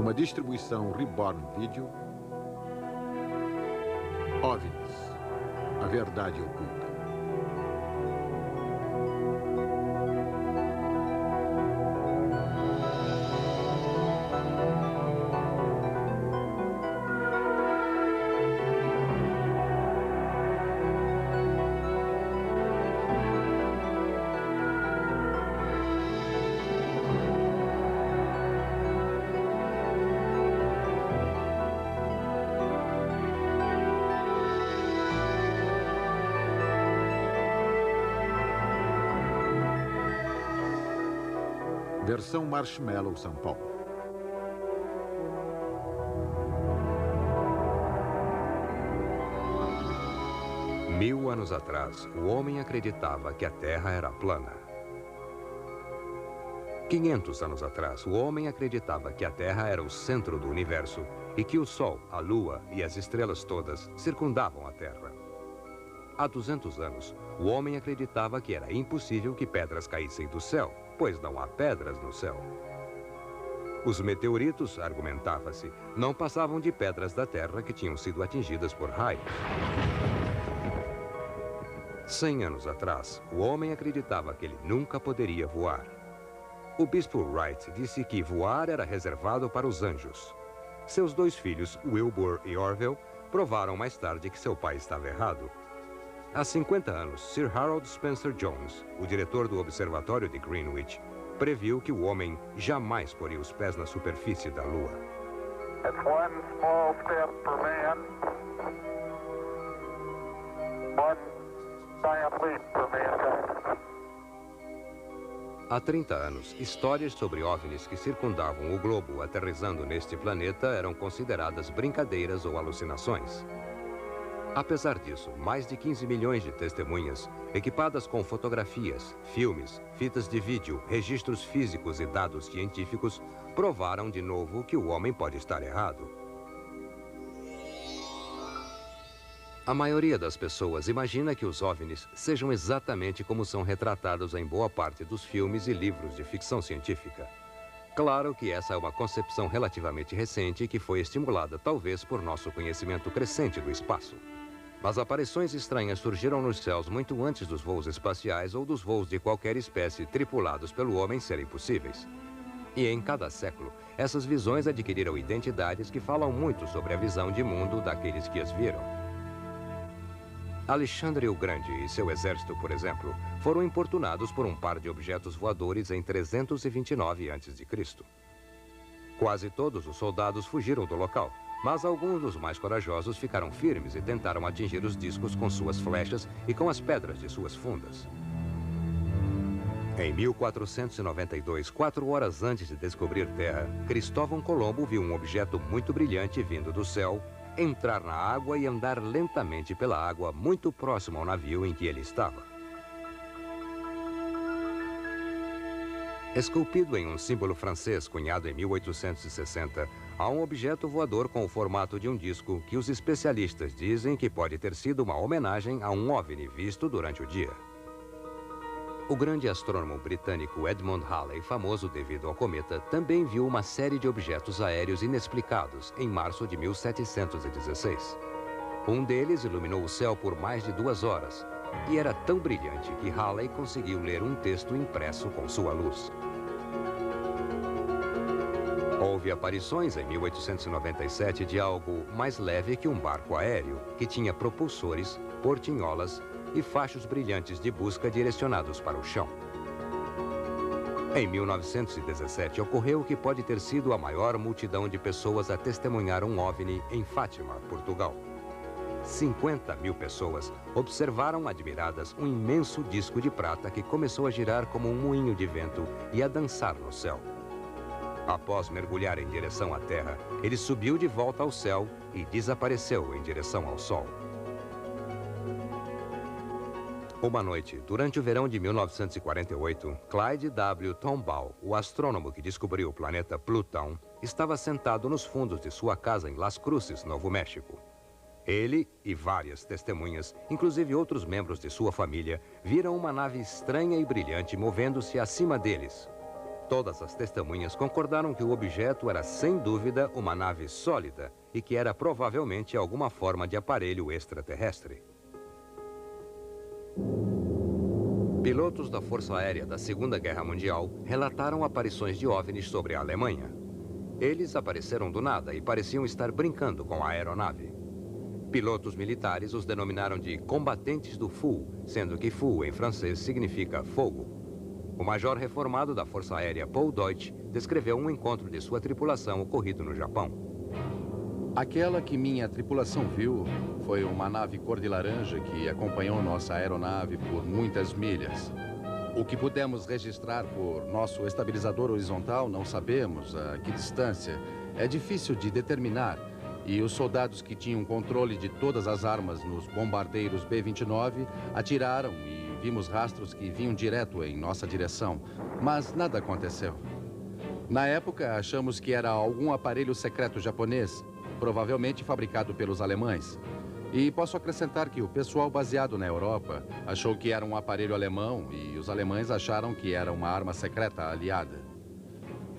Numa distribuição Reborn Video, OVNIs, a verdade oculta. Versão Marshmallow, São Paulo. Mil anos atrás, o homem acreditava que a Terra era plana. 500 anos atrás, o homem acreditava que a Terra era o centro do universo e que o Sol, a Lua e as estrelas todas circundavam a Terra. Há 200 anos, o homem acreditava que era impossível que pedras caíssem do céu, pois não há pedras no céu. Os meteoritos, argumentava-se, não passavam de pedras da Terra que tinham sido atingidas por raios. 100 anos atrás, o homem acreditava que ele nunca poderia voar. O bispo Wright disse que voar era reservado para os anjos. Seus dois filhos, Wilbur e Orville, provaram mais tarde que seu pai estava errado. Há 50 anos, Sir Harold Spencer Jones, o diretor do Observatório de Greenwich, previu que o homem jamais poria os pés na superfície da Lua. It's one small step for man, one giant leap for mankind. Há 30 anos, histórias sobre OVNIs que circundavam o globo aterrissando neste planeta eram consideradas brincadeiras ou alucinações. Apesar disso, mais de 15 milhões de testemunhas, equipadas com fotografias, filmes, fitas de vídeo, registros físicos e dados científicos, provaram de novo que o homem pode estar errado. A maioria das pessoas imagina que os OVNIs sejam exatamente como são retratados em boa parte dos filmes e livros de ficção científica. Claro que essa é uma concepção relativamente recente que foi estimulada talvez por nosso conhecimento crescente do espaço. Mas aparições estranhas surgiram nos céus muito antes dos voos espaciais ou dos voos de qualquer espécie tripulados pelo homem serem possíveis. E em cada século, essas visões adquiriram identidades que falam muito sobre a visão de mundo daqueles que as viram. Alexandre o Grande e seu exército, por exemplo, foram importunados por um par de objetos voadores em 329 a.C. Quase todos os soldados fugiram do local, mas alguns dos mais corajosos ficaram firmes e tentaram atingir os discos com suas flechas e com as pedras de suas fundas. Em 1492, 4 horas antes de descobrir Terra, Cristóvão Colombo viu um objeto muito brilhante vindo do céu, entrar na água e andar lentamente pela água muito próximo ao navio em que ele estava. Esculpido em um símbolo francês cunhado em 1860, há um objeto voador com o formato de um disco que os especialistas dizem que pode ter sido uma homenagem a um OVNI visto durante o dia. O grande astrônomo britânico Edmund Halley, famoso devido ao cometa, também viu uma série de objetos aéreos inexplicados em março de 1716. Um deles iluminou o céu por mais de 2 horas e era tão brilhante que Halley conseguiu ler um texto impresso com sua luz. Houve aparições em 1897 de algo mais leve que um barco aéreo, que tinha propulsores, portinholas e fachos brilhantes de busca direcionados para o chão. Em 1917, ocorreu o que pode ter sido a maior multidão de pessoas a testemunhar um OVNI em Fátima, Portugal. 50 mil pessoas observaram admiradas um imenso disco de prata que começou a girar como um moinho de vento e a dançar no céu. Após mergulhar em direção à Terra, ele subiu de volta ao céu e desapareceu em direção ao Sol. Uma noite, durante o verão de 1948, Clyde W. Tombaugh, o astrônomo que descobriu o planeta Plutão, estava sentado nos fundos de sua casa em Las Cruces, Novo México. Ele e várias testemunhas, inclusive outros membros de sua família, viram uma nave estranha e brilhante movendo-se acima deles. Todas as testemunhas concordaram que o objeto era, sem dúvida, uma nave sólida e que era provavelmente alguma forma de aparelho extraterrestre. Pilotos da Força Aérea da Segunda Guerra Mundial relataram aparições de OVNIs sobre a Alemanha. Eles apareceram do nada e pareciam estar brincando com a aeronave. Pilotos militares os denominaram de combatentes do feu, sendo que feu em francês significa fogo. O major reformado da Força Aérea, Paul Deutsch, descreveu um encontro de sua tripulação ocorrido no Japão. Aquela que minha tripulação viu foi uma nave cor de laranja que acompanhou nossa aeronave por muitas milhas. O que pudemos registrar por nosso estabilizador horizontal não sabemos a que distância. É difícil de determinar. E os soldados que tinham controle de todas as armas nos bombardeiros B-29 atiraram e vimos rastros que vinham direto em nossa direção, mas nada aconteceu. Na época, achamos que era algum aparelho secreto japonês, provavelmente fabricado pelos alemães. E posso acrescentar que o pessoal baseado na Europa achou que era um aparelho alemão e os alemães acharam que era uma arma secreta aliada.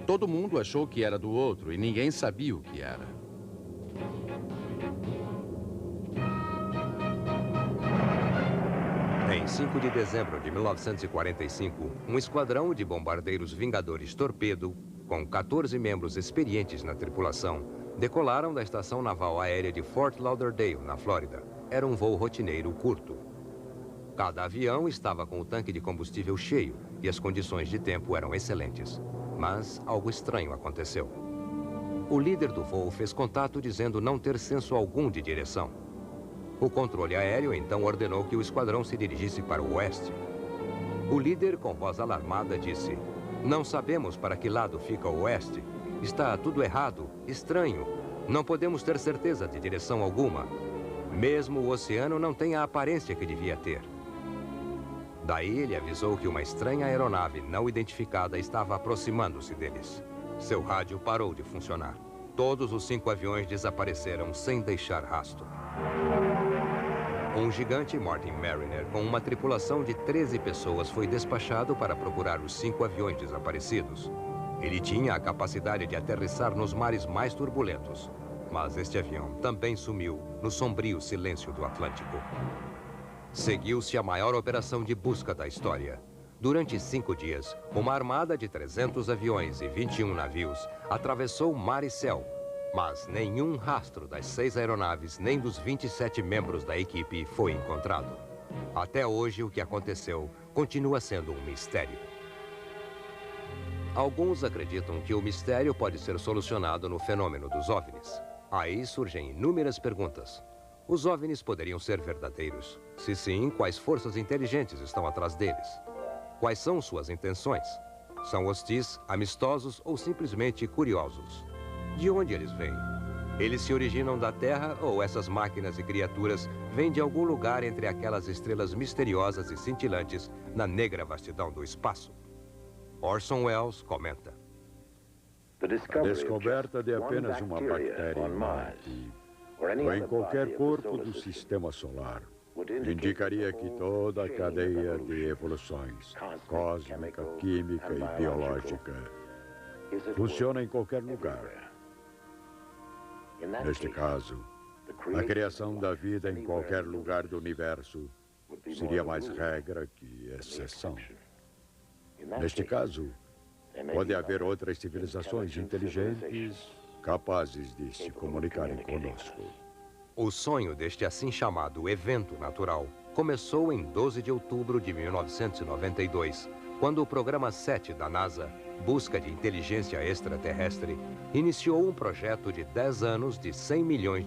Todo mundo achou que era do outro e ninguém sabia o que era. Em 5 de dezembro de 1945, um esquadrão de bombardeiros Vingadores Torpedo, com 14 membros experientes na tripulação, decolaram da Estação Naval Aérea de Fort Lauderdale, na Flórida. Era um voo rotineiro curto. Cada avião estava com o tanque de combustível cheio e as condições de tempo eram excelentes. Mas algo estranho aconteceu. O líder do voo fez contato dizendo não ter senso algum de direção. O controle aéreo então ordenou que o esquadrão se dirigisse para o oeste. O líder, com voz alarmada, disse: "Não sabemos para que lado fica o oeste. Está tudo errado, estranho. Não podemos ter certeza de direção alguma. Mesmo o oceano não tem a aparência que devia ter." Daí ele avisou que uma estranha aeronave não identificada estava aproximando-se deles. Seu rádio parou de funcionar. Todos os 5 aviões desapareceram sem deixar rastro. Um gigante Martin Mariner com uma tripulação de 13 pessoas foi despachado para procurar os 5 aviões desaparecidos. Ele tinha a capacidade de aterrissar nos mares mais turbulentos, mas este avião também sumiu no sombrio silêncio do Atlântico. Seguiu-se a maior operação de busca da história. Durante 5 dias, uma armada de 300 aviões e 21 navios atravessou mar e céu, mas nenhum rastro das 6 aeronaves nem dos 27 membros da equipe foi encontrado. Até hoje, o que aconteceu continua sendo um mistério. Alguns acreditam que o mistério pode ser solucionado no fenômeno dos OVNIs. Aí surgem inúmeras perguntas. Os OVNIs poderiam ser verdadeiros? Se sim, quais forças inteligentes estão atrás deles? Quais são suas intenções? São hostis, amistosos ou simplesmente curiosos? De onde eles vêm? Eles se originam da Terra ou essas máquinas e criaturas vêm de algum lugar entre aquelas estrelas misteriosas e cintilantes na negra vastidão do espaço? Orson Welles comenta: A descoberta de apenas uma bactéria em Marte ou em qualquer corpo do sistema solar indicaria que toda a cadeia de evoluções cósmica, química e biológica funciona em qualquer lugar. Neste caso, a criação da vida em qualquer lugar do universo seria mais regra que exceção. Neste caso, pode haver outras civilizações inteligentes capazes de se comunicarem conosco. O sonho deste assim chamado evento natural começou em 12 de outubro de 1992, quando o programa 7 da NASA, Busca de Inteligência Extraterrestre, iniciou um projeto de 10 anos de $100 milhões,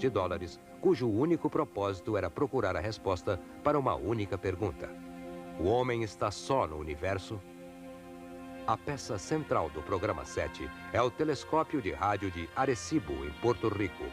cujo único propósito era procurar a resposta para uma única pergunta: o homem está só no universo? A peça central do programa 7 é o telescópio de rádio de Arecibo, em Porto Rico.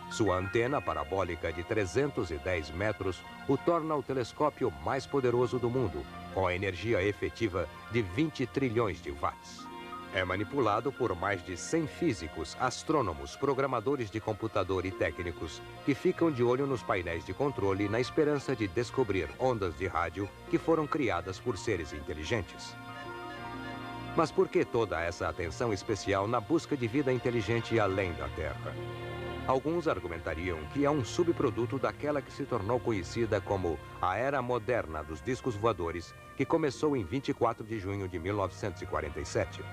Sua antena parabólica de 310 metros o torna o telescópio mais poderoso do mundo, com a energia efetiva de 20 trilhões de watts. É manipulado por mais de 100 físicos, astrônomos, programadores de computador e técnicos que ficam de olho nos painéis de controle na esperança de descobrir ondas de rádio que foram criadas por seres inteligentes. Mas por que toda essa atenção especial na busca de vida inteligente além da Terra? Alguns argumentariam que é um subproduto daquela que se tornou conhecida como a Era Moderna dos Discos Voadores, que começou em 24 de junho de 1947.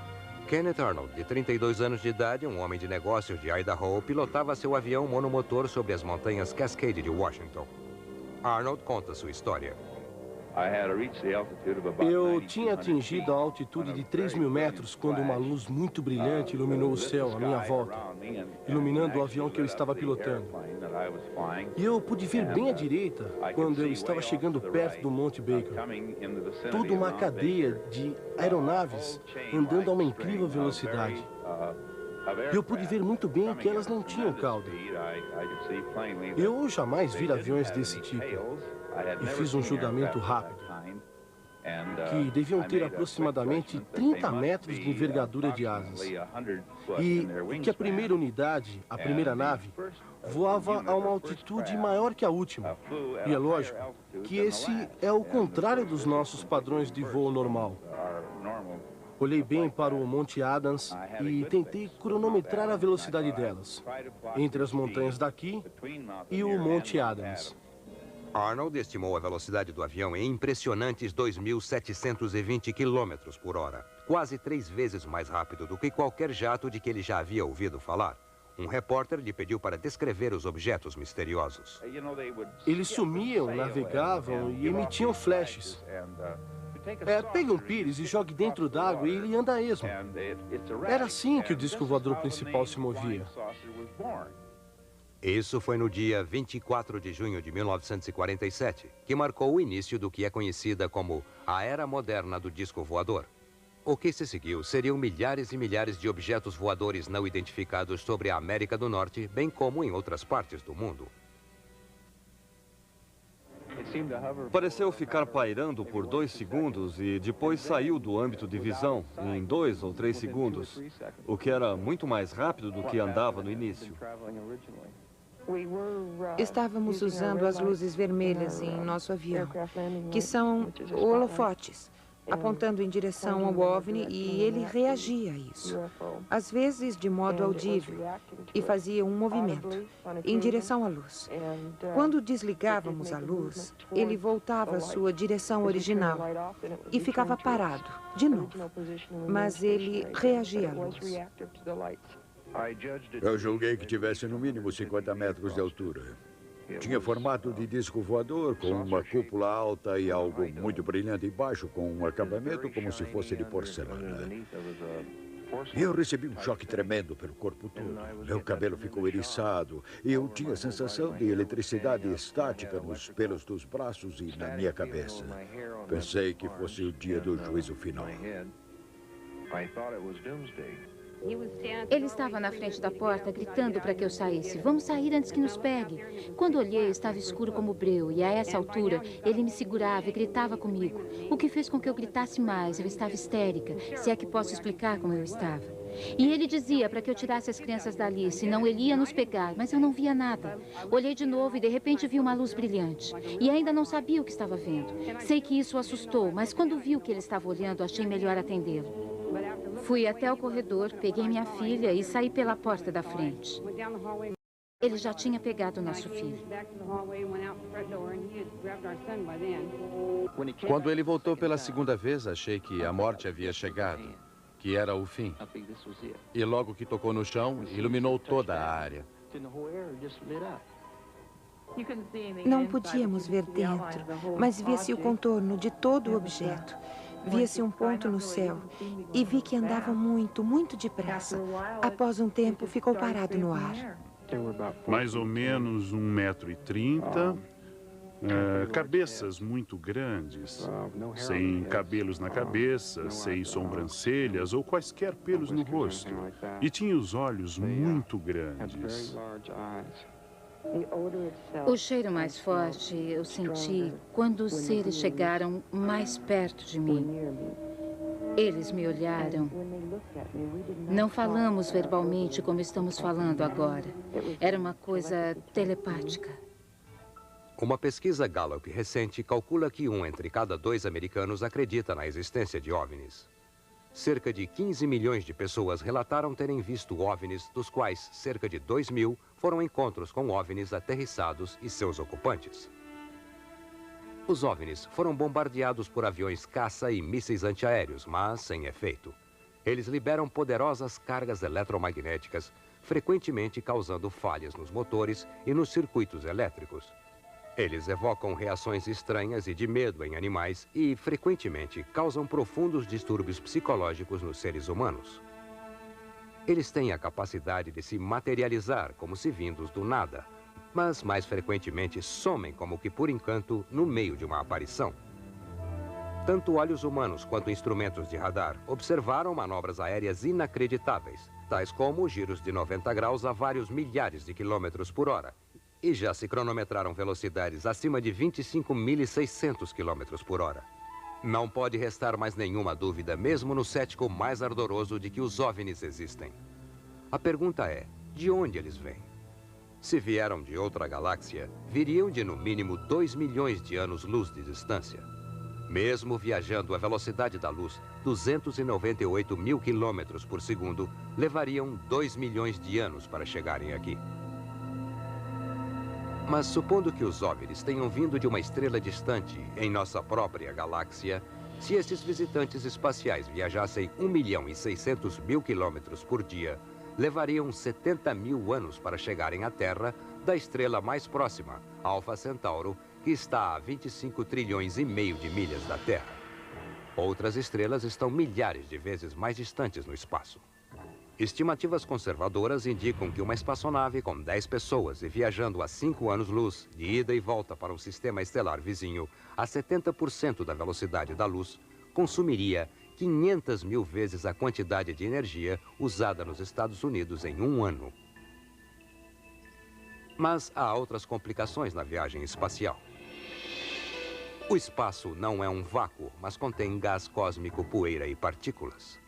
Kenneth Arnold, de 32 anos de idade, um homem de negócios de Idaho, pilotava seu avião monomotor sobre as montanhas Cascade de Washington. Arnold conta sua história. Eu tinha atingido a altitude de 3.000 metros quando uma luz muito brilhante iluminou o céu à minha volta, iluminando o avião que eu estava pilotando. E eu pude ver bem à direita quando eu estava chegando perto do Monte Baker. Toda uma cadeia de aeronaves andando a uma incrível velocidade. E eu pude ver muito bem que elas não tinham cauda. Eu jamais vi aviões desse tipo. E fiz um julgamento rápido, que deviam ter aproximadamente 30 metros de envergadura de asas. E que a primeira unidade, a primeira nave, voava a uma altitude maior que a última. E é lógico que esse é o contrário dos nossos padrões de voo normal. Olhei bem para o Monte Adams e tentei cronometrar a velocidade delas, entre as montanhas daqui e o Monte Adams. Arnold estimou a velocidade do avião em impressionantes 2.720 km por hora, quase 3 vezes mais rápido do que qualquer jato de que ele já havia ouvido falar. Um repórter lhe pediu para descrever os objetos misteriosos. Eles sumiam, navegavam e emitiam flashes. Pegue um pires e jogue dentro d'água e ele anda a esmo. Era assim que o disco voador principal se movia. Isso foi no dia 24 de junho de 1947, que marcou o início do que é conhecida como a Era Moderna do Disco Voador. O que se seguiu seriam milhares e milhares de objetos voadores não identificados sobre a América do Norte, bem como em outras partes do mundo. Pareceu ficar pairando por 2 segundos e depois saiu do âmbito de visão em 2 ou 3 segundos, o que era muito mais rápido do que andava no início. Estávamos usando as luzes vermelhas em nosso avião, que são holofotes, apontando em direção ao OVNI, e ele reagia a isso, às vezes de modo audível, e fazia um movimento em direção à luz. Quando desligávamos a luz, ele voltava à sua direção original e ficava parado, de novo, mas ele reagia à luz. Eu julguei que tivesse no mínimo 50 metros de altura. Tinha formato de disco voador, com uma cúpula alta e algo muito brilhante embaixo, com um acabamento como se fosse de porcelana. E eu recebi um choque tremendo pelo corpo todo. Meu cabelo ficou eriçado e eu tinha a sensação de eletricidade estática nos pelos dos braços e na minha cabeça. Pensei que fosse o dia do juízo final. Ele estava na frente da porta, gritando para que eu saísse. Vamos sair antes que nos pegue. Quando olhei, estava escuro como breu, e a essa altura, ele me segurava e gritava comigo. O que fez com que eu gritasse mais. Eu estava histérica, se é que posso explicar como eu estava. E ele dizia para que eu tirasse as crianças dali, senão ele ia nos pegar, mas eu não via nada. Olhei de novo e de repente vi uma luz brilhante. E ainda não sabia o que estava vendo. Sei que isso o assustou, mas quando vi o que ele estava olhando, achei melhor atendê-lo. Fui até o corredor, peguei minha filha e saí pela porta da frente. Ele já tinha pegado nosso filho. Quando ele voltou pela segunda vez, achei que a morte havia chegado, que era o fim. E logo que tocou no chão, iluminou toda a área. Não podíamos ver dentro, mas via-se o contorno de todo o objeto. Via-se um ponto no céu e vi que andava muito, muito depressa. Após um tempo, ficou parado no ar. Mais ou menos 1,30 m, cabeças muito grandes, sem cabelos na cabeça, sem sobrancelhas ou quaisquer pelos no rosto. E tinha os olhos muito grandes. O cheiro mais forte eu senti quando os seres chegaram mais perto de mim. Eles me olharam. Não falamos verbalmente como estamos falando agora. Era uma coisa telepática. Uma pesquisa Gallup recente calcula que 1 entre cada 2 americanos acredita na existência de OVNIs. cerca de 15 milhões de pessoas relataram terem visto OVNIs, dos quais cerca de 2.000 foram encontros com OVNIs aterrissados e seus ocupantes. Os OVNIs foram bombardeados por aviões caça e mísseis antiaéreos, mas sem efeito. Eles liberam poderosas cargas eletromagnéticas, frequentemente causando falhas nos motores e nos circuitos elétricos. Eles evocam reações estranhas e de medo em animais e, frequentemente, causam profundos distúrbios psicológicos nos seres humanos. Eles têm a capacidade de se materializar como se vindos do nada, mas mais frequentemente somem como que por encanto no meio de uma aparição. Tanto olhos humanos quanto instrumentos de radar observaram manobras aéreas inacreditáveis, tais como giros de 90 graus a vários milhares de quilômetros por hora, e já se cronometraram velocidades acima de 25.600 quilômetros por hora. Não pode restar mais nenhuma dúvida, mesmo no cético mais ardoroso, de que os OVNIs existem. A pergunta é, de onde eles vêm? Se vieram de outra galáxia, viriam de no mínimo 2 milhões de anos-luz de distância. Mesmo viajando à velocidade da luz, 298 mil quilômetros por segundo, levariam 2 milhões de anos para chegarem aqui. Mas supondo que os OVNIs tenham vindo de uma estrela distante em nossa própria galáxia, se esses visitantes espaciais viajassem 1.600.000 quilômetros por dia, levariam 70 mil anos para chegarem à Terra da estrela mais próxima, Alfa Centauro, que está a 25 trilhões e meio de milhas da Terra. Outras estrelas estão milhares de vezes mais distantes no espaço. Estimativas conservadoras indicam que uma espaçonave com 10 pessoas e viajando a 5 anos-luz, de ida e volta para um sistema estelar vizinho, a 70% da velocidade da luz, consumiria 500 mil vezes a quantidade de energia usada nos Estados Unidos em um ano. Mas há outras complicações na viagem espacial. O espaço não é um vácuo, mas contém gás cósmico, poeira e partículas.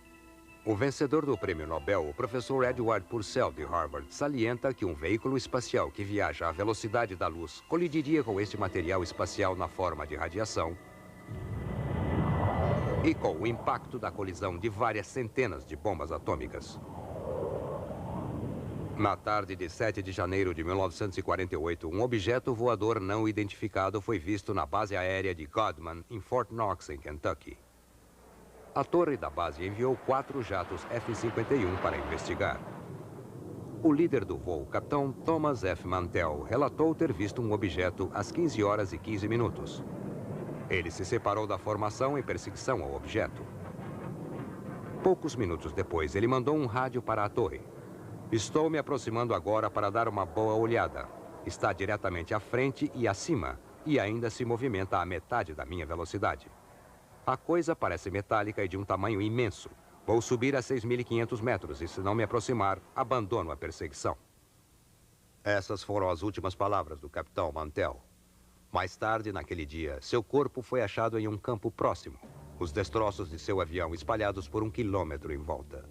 O vencedor do Prêmio Nobel, o professor Edward Purcell, de Harvard, salienta que um veículo espacial que viaja à velocidade da luz colidiria com este material espacial na forma de radiação e com o impacto da colisão de várias centenas de bombas atômicas. Na tarde de 7 de janeiro de 1948, um objeto voador não identificado foi visto na base aérea de Godman, em Fort Knox, em Kentucky. A torre da base enviou 4 jatos F-51 para investigar. O líder do voo, capitão Thomas F. Mantell, relatou ter visto um objeto às 15 horas e 15 minutos. Ele se separou da formação em perseguição ao objeto. Poucos minutos depois, ele mandou um rádio para a torre. Estou me aproximando agora para dar uma boa olhada. Está diretamente à frente e acima, e ainda se movimenta à metade da minha velocidade. A coisa parece metálica e de um tamanho imenso. Vou subir a 6.500 metros e, se não me aproximar, abandono a perseguição. Essas foram as últimas palavras do capitão Mantell. Mais tarde, naquele dia, seu corpo foi achado em um campo próximo. Os destroços de seu avião espalhados por 1 quilômetro em volta.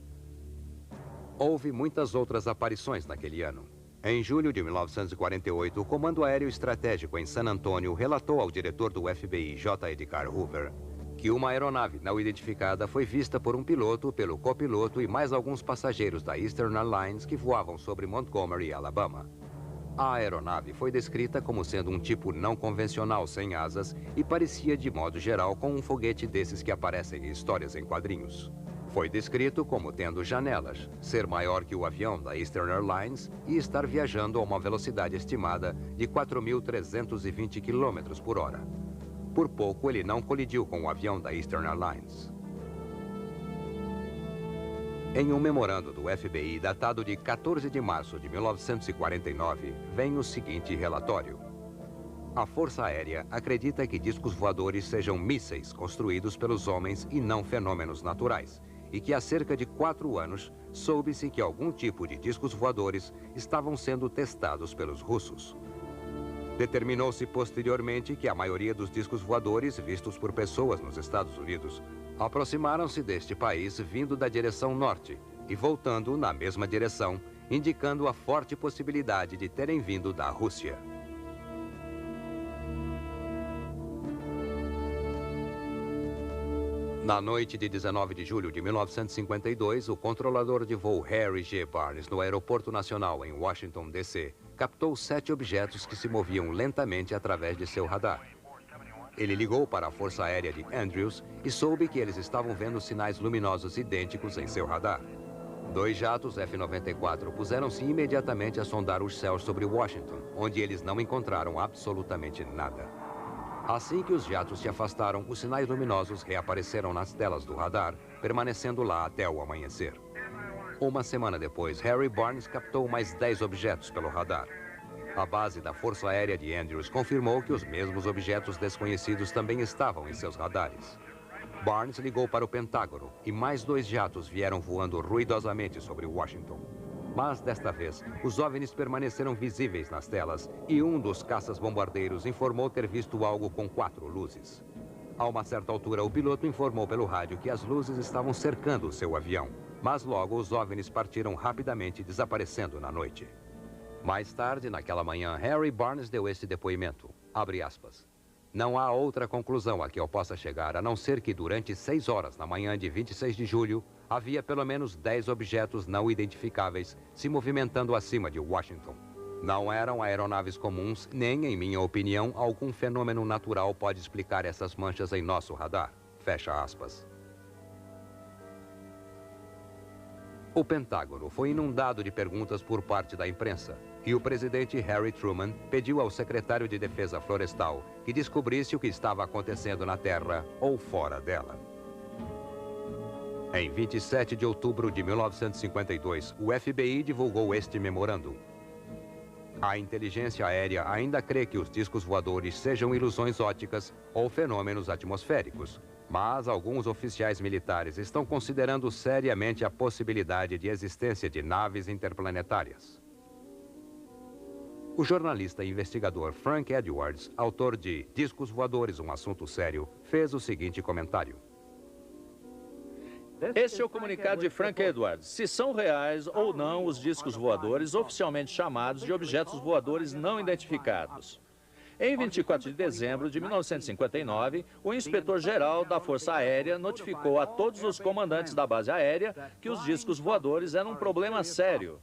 Houve muitas outras aparições naquele ano. Em julho de 1948, o Comando Aéreo Estratégico em San Antônio relatou ao diretor do FBI, J. Edgar Hoover, que uma aeronave não identificada foi vista por um piloto, pelo copiloto e mais alguns passageiros da Eastern Airlines que voavam sobre Montgomery, Alabama. A aeronave foi descrita como sendo um tipo não convencional sem asas e parecia, de modo geral, com um foguete desses que aparecem em histórias em quadrinhos. Foi descrito como tendo janelas, ser maior que o avião da Eastern Airlines e estar viajando a uma velocidade estimada de 4.320 km por hora. Por pouco, ele não colidiu com o avião da Eastern Airlines. Em um memorando do FBI datado de 14 de março de 1949, vem o seguinte relatório. A Força Aérea acredita que discos voadores sejam mísseis construídos pelos homens e não fenômenos naturais, e que há cerca de 4 anos soube-se que algum tipo de discos voadores estavam sendo testados pelos russos. Determinou-se posteriormente que a maioria dos discos voadores vistos por pessoas nos Estados Unidos aproximaram-se deste país vindo da direção norte e voltando na mesma direção, indicando a forte possibilidade de terem vindo da Rússia. Na noite de 19 de julho de 1952, o controlador de voo Harry G. Barnes, no Aeroporto Nacional em Washington, D.C., captou 7 objetos que se moviam lentamente através de seu radar. Ele ligou para a Força Aérea de Andrews e soube que eles estavam vendo sinais luminosos idênticos em seu radar. 2 jatos F-94 puseram-se imediatamente a sondar os céus sobre Washington, onde eles não encontraram absolutamente nada. Assim que os jatos se afastaram, os sinais luminosos reapareceram nas telas do radar, permanecendo lá até o amanhecer. Uma semana depois, Harry Barnes captou mais 10 objetos pelo radar. A base da Força Aérea de Andrews confirmou que os mesmos objetos desconhecidos também estavam em seus radares. Barnes ligou para o Pentágono e mais 2 jatos vieram voando ruidosamente sobre Washington. Mas, desta vez, os OVNIs permaneceram visíveis nas telas e um dos caças-bombardeiros informou ter visto algo com 4 luzes. A uma certa altura, o piloto informou pelo rádio que as luzes estavam cercando o seu avião, mas logo os OVNIs partiram rapidamente, desaparecendo na noite. Mais tarde, naquela manhã, Harry Barnes deu este depoimento, abre aspas. Não há outra conclusão a que eu possa chegar, a não ser que durante 6 horas na manhã de 26 de julho, havia pelo menos 10 objetos não identificáveis se movimentando acima de Washington. Não eram aeronaves comuns, nem, em minha opinião, algum fenômeno natural pode explicar essas manchas em nosso radar. Fecha aspas. O Pentágono foi inundado de perguntas por parte da imprensa e o presidente Harry Truman pediu ao secretário de Defesa Florestal que descobrisse o que estava acontecendo na Terra ou fora dela. Em 27 de outubro de 1952, o FBI divulgou este memorando. A inteligência aérea ainda crê que os discos voadores sejam ilusões ópticas ou fenômenos atmosféricos, mas alguns oficiais militares estão considerando seriamente a possibilidade de existência de naves interplanetárias. O jornalista e investigador Frank Edwards, autor de Discos Voadores, um Assunto Sério, fez o seguinte comentário. Este é o comunicado de Frank Edwards. Se são reais ou não os discos voadores oficialmente chamados de objetos voadores não identificados. Em 24 de dezembro de 1959, o inspetor-geral da Força Aérea notificou a todos os comandantes da base aérea que os discos voadores eram um problema sério.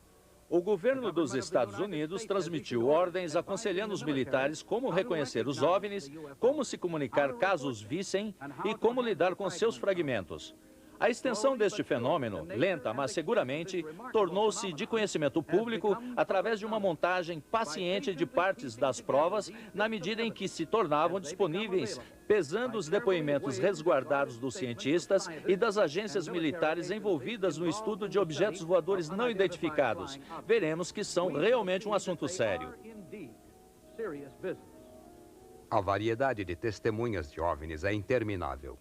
O governo dos Estados Unidos transmitiu ordens aconselhando os militares como reconhecer os OVNIs, como se comunicar caso os vissem e como lidar com seus fragmentos. A extensão deste fenômeno, lenta mas seguramente, tornou-se de conhecimento público através de uma montagem paciente de partes das provas, na medida em que se tornavam disponíveis, pesando os depoimentos resguardados dos cientistas e das agências militares envolvidas no estudo de objetos voadores não identificados. Veremos que são realmente um assunto sério. A variedade de testemunhas de OVNIs é interminável.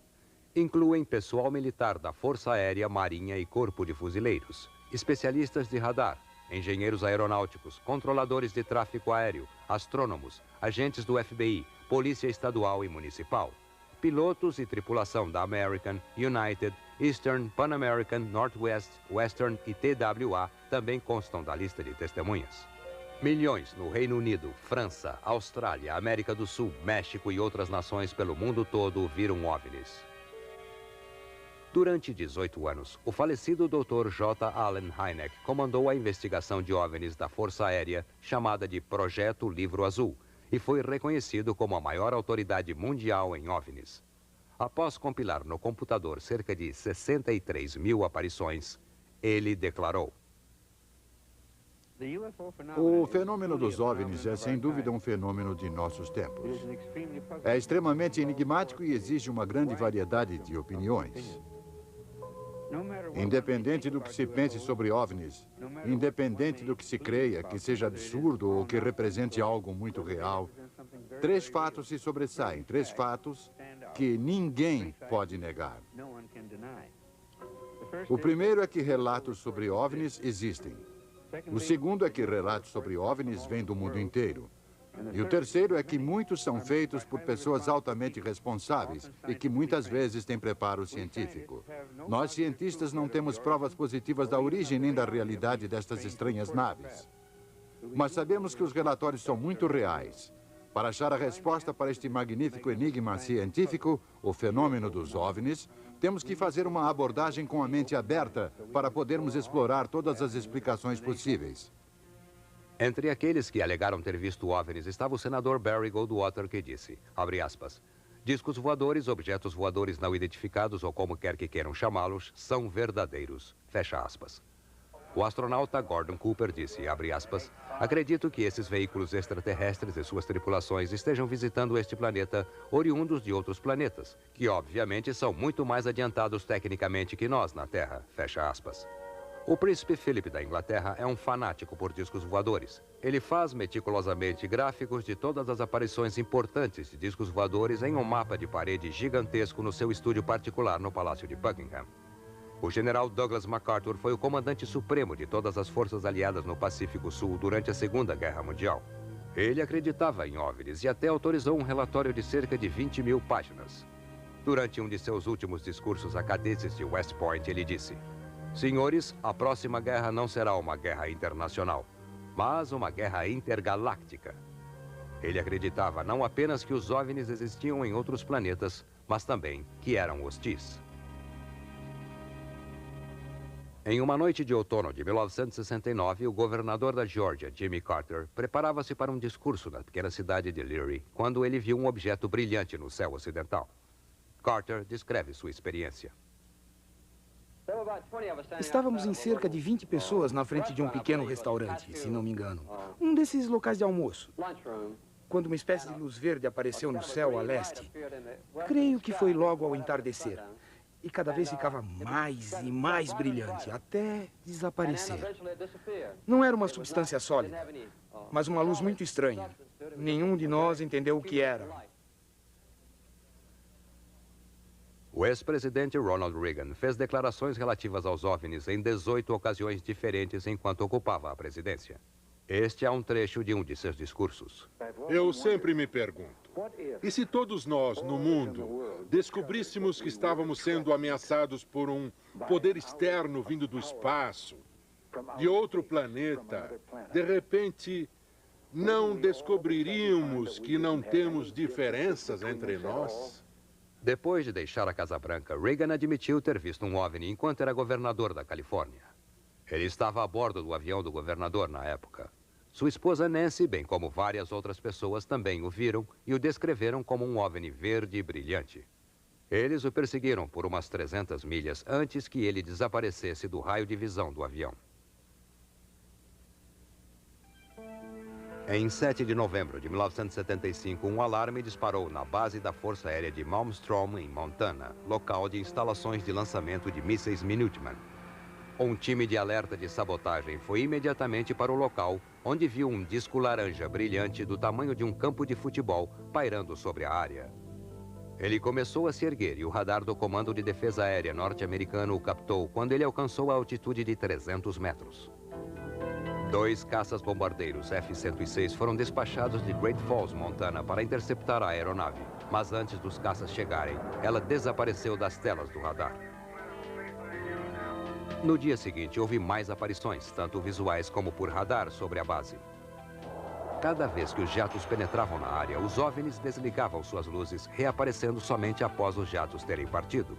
Incluem pessoal militar da Força Aérea, Marinha e Corpo de Fuzileiros, especialistas de radar, engenheiros aeronáuticos, controladores de tráfego aéreo, astrônomos, agentes do FBI, Polícia Estadual e Municipal, pilotos e tripulação da American, United, Eastern, Pan American, Northwest, Western e TWA também constam da lista de testemunhas. Milhões no Reino Unido, França, Austrália, América do Sul, México e outras nações pelo mundo todo viram OVNIs. Durante 18 anos, o falecido Dr. J. Allen Hynek comandou a investigação de OVNIs da Força Aérea, chamada de Projeto Livro Azul, e foi reconhecido como a maior autoridade mundial em OVNIs. Após compilar no computador cerca de 63 mil aparições, ele declarou: O fenômeno dos OVNIs é, sem dúvida, um fenômeno de nossos tempos. É extremamente enigmático e exige uma grande variedade de opiniões. Independente do que se pense sobre OVNIs, independente do que se creia, que seja absurdo ou que represente algo muito real, 3 fatos se sobressaem, 3 fatos que ninguém pode negar. O primeiro é que relatos sobre OVNIs existem. O segundo é que relatos sobre OVNIs vêm do mundo inteiro. E o terceiro é que muitos são feitos por pessoas altamente responsáveis e que muitas vezes têm preparo científico. Nós, cientistas, não temos provas positivas da origem nem da realidade destas estranhas naves. Mas sabemos que os relatórios são muito reais. Para achar a resposta para este magnífico enigma científico, o fenômeno dos OVNIs, temos que fazer uma abordagem com a mente aberta para podermos explorar todas as explicações possíveis. Entre aqueles que alegaram ter visto OVNIs estava o senador Barry Goldwater, que disse, abre aspas, discos voadores, objetos voadores não identificados ou como quer que queiram chamá-los, são verdadeiros, fecha aspas. O astronauta Gordon Cooper disse, abre aspas, acredito que esses veículos extraterrestres e suas tripulações estejam visitando este planeta oriundos de outros planetas, que obviamente são muito mais adiantados tecnicamente que nós na Terra, fecha aspas. O príncipe Philip da Inglaterra é um fanático por discos voadores. Ele faz meticulosamente gráficos de todas as aparições importantes de discos voadores em um mapa de parede gigantesco no seu estúdio particular no Palácio de Buckingham. O general Douglas MacArthur foi o comandante supremo de todas as forças aliadas no Pacífico Sul durante a Segunda Guerra Mundial. Ele acreditava em OVNIs e até autorizou um relatório de cerca de 20.000 páginas. Durante um de seus últimos discursos a cadetes de West Point, ele disse, senhores, a próxima guerra não será uma guerra internacional, mas uma guerra intergaláctica. Ele acreditava não apenas que os OVNIs existiam em outros planetas, mas também que eram hostis. Em uma noite de outono de 1969, o governador da Geórgia, Jimmy Carter, preparava-se para um discurso na pequena cidade de Leary, quando ele viu um objeto brilhante no céu ocidental. Carter descreve sua experiência. Estávamos em cerca de 20 pessoas na frente de um pequeno restaurante, se não me engano. Um desses locais de almoço. Quando uma espécie de luz verde apareceu no céu a leste. Creio que foi logo ao entardecer. E cada vez ficava mais e mais brilhante, até desaparecer. Não era uma substância sólida, mas uma luz muito estranha. Nenhum de nós entendeu o que era. O ex-presidente Ronald Reagan fez declarações relativas aos OVNIs em 18 ocasiões diferentes enquanto ocupava a presidência. Este é um trecho de um de seus discursos. Eu sempre me pergunto, e se todos nós, no mundo, descobríssemos que estávamos sendo ameaçados por um poder externo vindo do espaço, de outro planeta, de repente, não descobriríamos que não temos diferenças entre nós? Depois de deixar a Casa Branca, Reagan admitiu ter visto um OVNI enquanto era governador da Califórnia. Ele estava a bordo do avião do governador na época. Sua esposa Nancy, bem como várias outras pessoas, também o viram e o descreveram como um OVNI verde e brilhante. Eles o perseguiram por umas 300 milhas antes que ele desaparecesse do raio de visão do avião. Em 7 de novembro de 1975, um alarme disparou na base da Força Aérea de Malmstrom, em Montana, local de instalações de lançamento de mísseis Minuteman. Um time de alerta de sabotagem foi imediatamente para o local, onde viu um disco laranja brilhante do tamanho de um campo de futebol pairando sobre a área. Ele começou a se erguer e o radar do Comando de Defesa Aérea norte-americano o captou quando ele alcançou a altitude de 300 metros. 2 caças-bombardeiros F-106 foram despachados de Great Falls, Montana, para interceptar a aeronave. Mas antes dos caças chegarem, ela desapareceu das telas do radar. No dia seguinte, houve mais aparições, tanto visuais como por radar, sobre a base. Cada vez que os jatos penetravam na área, os OVNIs desligavam suas luzes, reaparecendo somente após os jatos terem partido.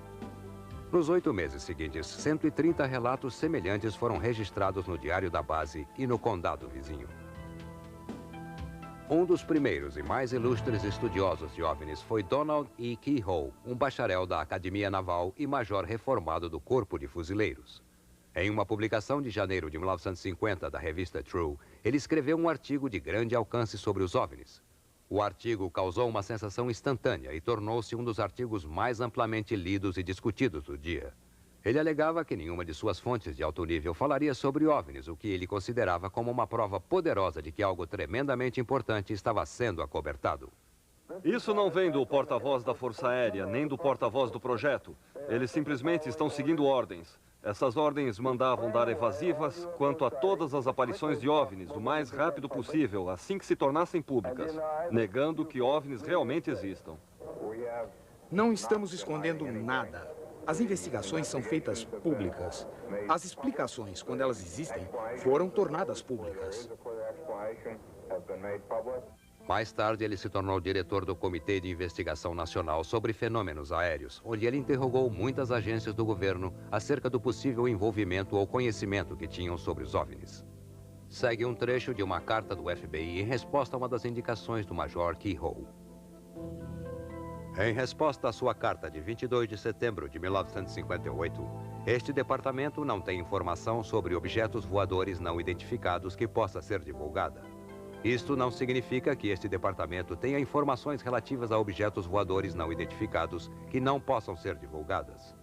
Nos 8 meses seguintes, 130 relatos semelhantes foram registrados no diário da base e no condado vizinho. Um dos primeiros e mais ilustres estudiosos de OVNIs foi Donald E. Keyhoe, um bacharel da Academia Naval e major reformado do Corpo de Fuzileiros. Em uma publicação de janeiro de 1950 da revista True, ele escreveu um artigo de grande alcance sobre os OVNIs. O artigo causou uma sensação instantânea e tornou-se um dos artigos mais amplamente lidos e discutidos do dia. Ele alegava que nenhuma de suas fontes de alto nível falaria sobre OVNIs, o que ele considerava como uma prova poderosa de que algo tremendamente importante estava sendo acobertado. Isso não vem do porta-voz da Força Aérea, nem do porta-voz do projeto. Eles simplesmente estão seguindo ordens. Essas ordens mandavam dar evasivas quanto a todas as aparições de OVNIs o mais rápido possível, assim que se tornassem públicas, negando que OVNIs realmente existam. Não estamos escondendo nada. As investigações são feitas públicas. As explicações, quando elas existem, foram tornadas públicas. Mais tarde, ele se tornou diretor do Comitê de Investigação Nacional sobre Fenômenos Aéreos, onde ele interrogou muitas agências do governo acerca do possível envolvimento ou conhecimento que tinham sobre os OVNIs. Segue um trecho de uma carta do FBI em resposta a uma das indicações do Major Keyhoe. Em resposta à sua carta de 22 de setembro de 1958, este departamento não tem informação sobre objetos voadores não identificados que possa ser divulgada. Isto não significa que este departamento tenha informações relativas a objetos voadores não identificados que não possam ser divulgadas.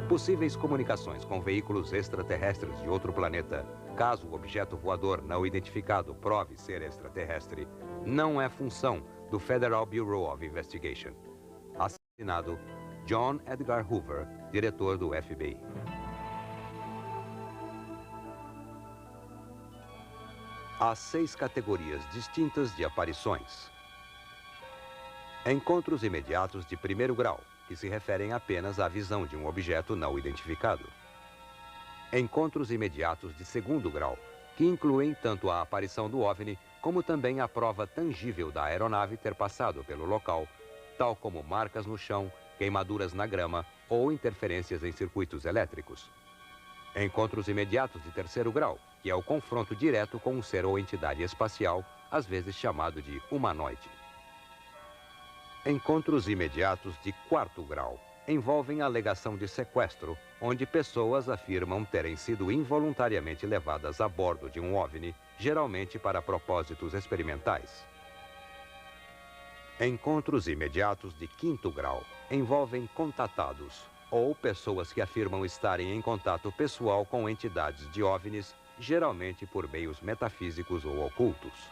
Possíveis comunicações com veículos extraterrestres de outro planeta, caso o objeto voador não identificado prove ser extraterrestre, não é função do Federal Bureau of Investigation. Assinado John Edgar Hoover, diretor do FBI. Há 6 categorias distintas de aparições. Encontros imediatos de primeiro grau, que se referem apenas à visão de um objeto não identificado. Encontros imediatos de segundo grau, que incluem tanto a aparição do OVNI, como também a prova tangível da aeronave ter passado pelo local, tal como marcas no chão, queimaduras na grama ou interferências em circuitos elétricos. Encontros imediatos de terceiro grau, que é o confronto direto com um ser ou entidade espacial, às vezes chamado de humanoide. Encontros imediatos de quarto grau envolvem a alegação de sequestro, onde pessoas afirmam terem sido involuntariamente levadas a bordo de um OVNI, geralmente para propósitos experimentais. Encontros imediatos de quinto grau envolvem contatados, ou pessoas que afirmam estarem em contato pessoal com entidades de OVNIs, geralmente por meios metafísicos ou ocultos.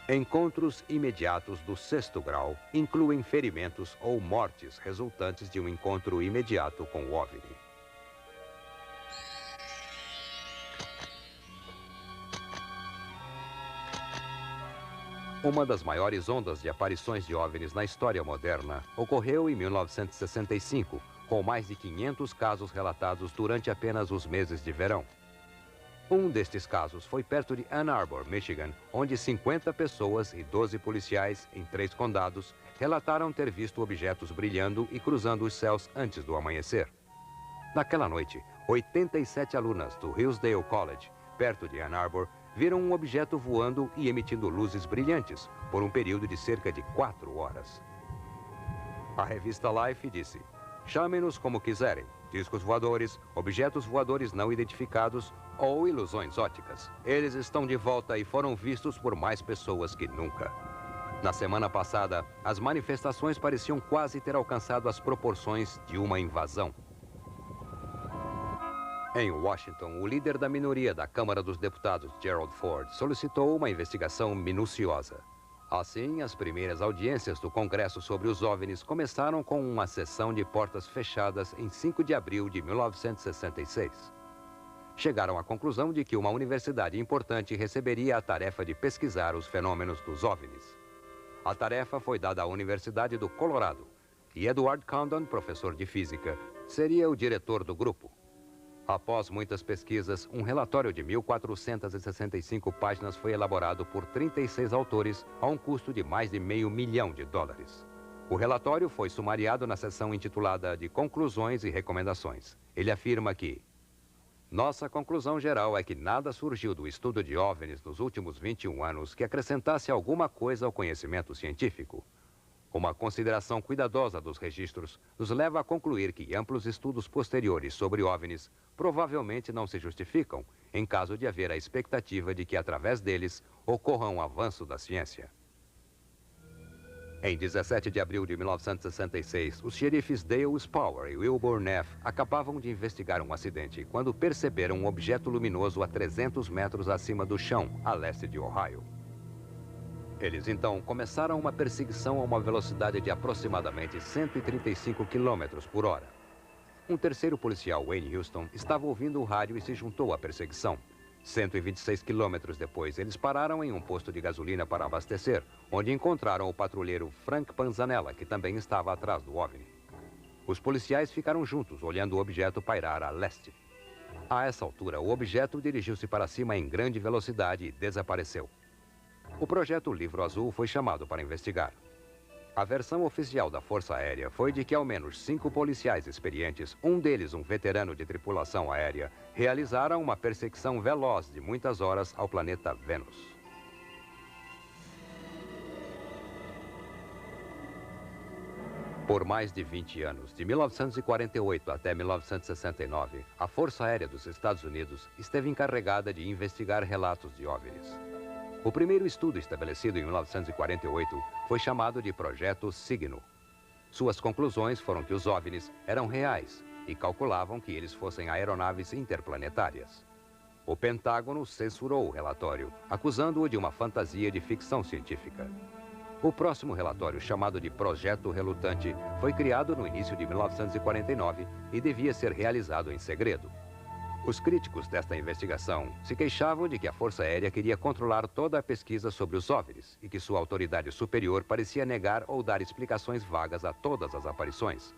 Encontros imediatos do sexto grau incluem ferimentos ou mortes resultantes de um encontro imediato com o OVNI. Uma das maiores ondas de aparições de OVNIs na história moderna ocorreu em 1965, com mais de 500 casos relatados durante apenas os meses de verão. Um destes casos foi perto de Ann Arbor, Michigan, onde 50 pessoas e 12 policiais em 3 condados relataram ter visto objetos brilhando e cruzando os céus antes do amanhecer. Naquela noite, 87 alunas do Hillsdale College, perto de Ann Arbor, viram um objeto voando e emitindo luzes brilhantes por um período de cerca de 4 horas. A revista Life disse: "Chamem-nos como quiserem, discos voadores, objetos voadores não identificados ou ilusões ópticas. Eles estão de volta e foram vistos por mais pessoas que nunca." Na semana passada, as manifestações pareciam quase ter alcançado as proporções de uma invasão. Em Washington, o líder da minoria da Câmara dos Deputados, Gerald Ford, solicitou uma investigação minuciosa. Assim, as primeiras audiências do Congresso sobre os OVNIs começaram com uma sessão de portas fechadas em 5 de abril de 1966. Chegaram à conclusão de que uma universidade importante receberia a tarefa de pesquisar os fenômenos dos OVNIs. A tarefa foi dada à Universidade do Colorado, e Edward Condon, professor de física, seria o diretor do grupo. Após muitas pesquisas, um relatório de 1.465 páginas foi elaborado por 36 autores a um custo de mais de $500 milhão. O relatório foi sumariado na seção intitulada de Conclusões e Recomendações. Ele afirma que: "Nossa conclusão geral é que nada surgiu do estudo de OVNIs nos últimos 21 anos que acrescentasse alguma coisa ao conhecimento científico. Uma consideração cuidadosa dos registros nos leva a concluir que amplos estudos posteriores sobre OVNIs provavelmente não se justificam em caso de haver a expectativa de que, através deles, ocorra um avanço da ciência." Em 17 de abril de 1966, os xerifes Dale Spower e Wilbur Neff acabavam de investigar um acidente quando perceberam um objeto luminoso a 300 metros acima do chão, a leste de Ohio. Eles então começaram uma perseguição a uma velocidade de aproximadamente 135 km por hora. Um terceiro policial, Wayne Houston, estava ouvindo o rádio e se juntou à perseguição. 126 quilômetros depois, eles pararam em um posto de gasolina para abastecer, onde encontraram o patrulheiro Frank Panzanella, que também estava atrás do OVNI. Os policiais ficaram juntos, olhando o objeto pairar a leste. A essa altura, o objeto dirigiu-se para cima em grande velocidade e desapareceu. O projeto Livro Azul foi chamado para investigar. A versão oficial da Força Aérea foi de que ao menos 5 policiais experientes, um deles um veterano de tripulação aérea, realizaram uma perseguição veloz de muitas horas ao planeta Vênus. Por mais de 20 anos, de 1948 até 1969, a Força Aérea dos Estados Unidos esteve encarregada de investigar relatos de OVNIs. O primeiro estudo estabelecido em 1948 foi chamado de Projeto Signo. Suas conclusões foram que os OVNIs eram reais e calculavam que eles fossem aeronaves interplanetárias. O Pentágono censurou o relatório, acusando-o de uma fantasia de ficção científica. O próximo relatório, chamado de Projeto Relutante, foi criado no início de 1949 e devia ser realizado em segredo. Os críticos desta investigação se queixavam de que a Força Aérea queria controlar toda a pesquisa sobre os OVNIs e que sua autoridade superior parecia negar ou dar explicações vagas a todas as aparições.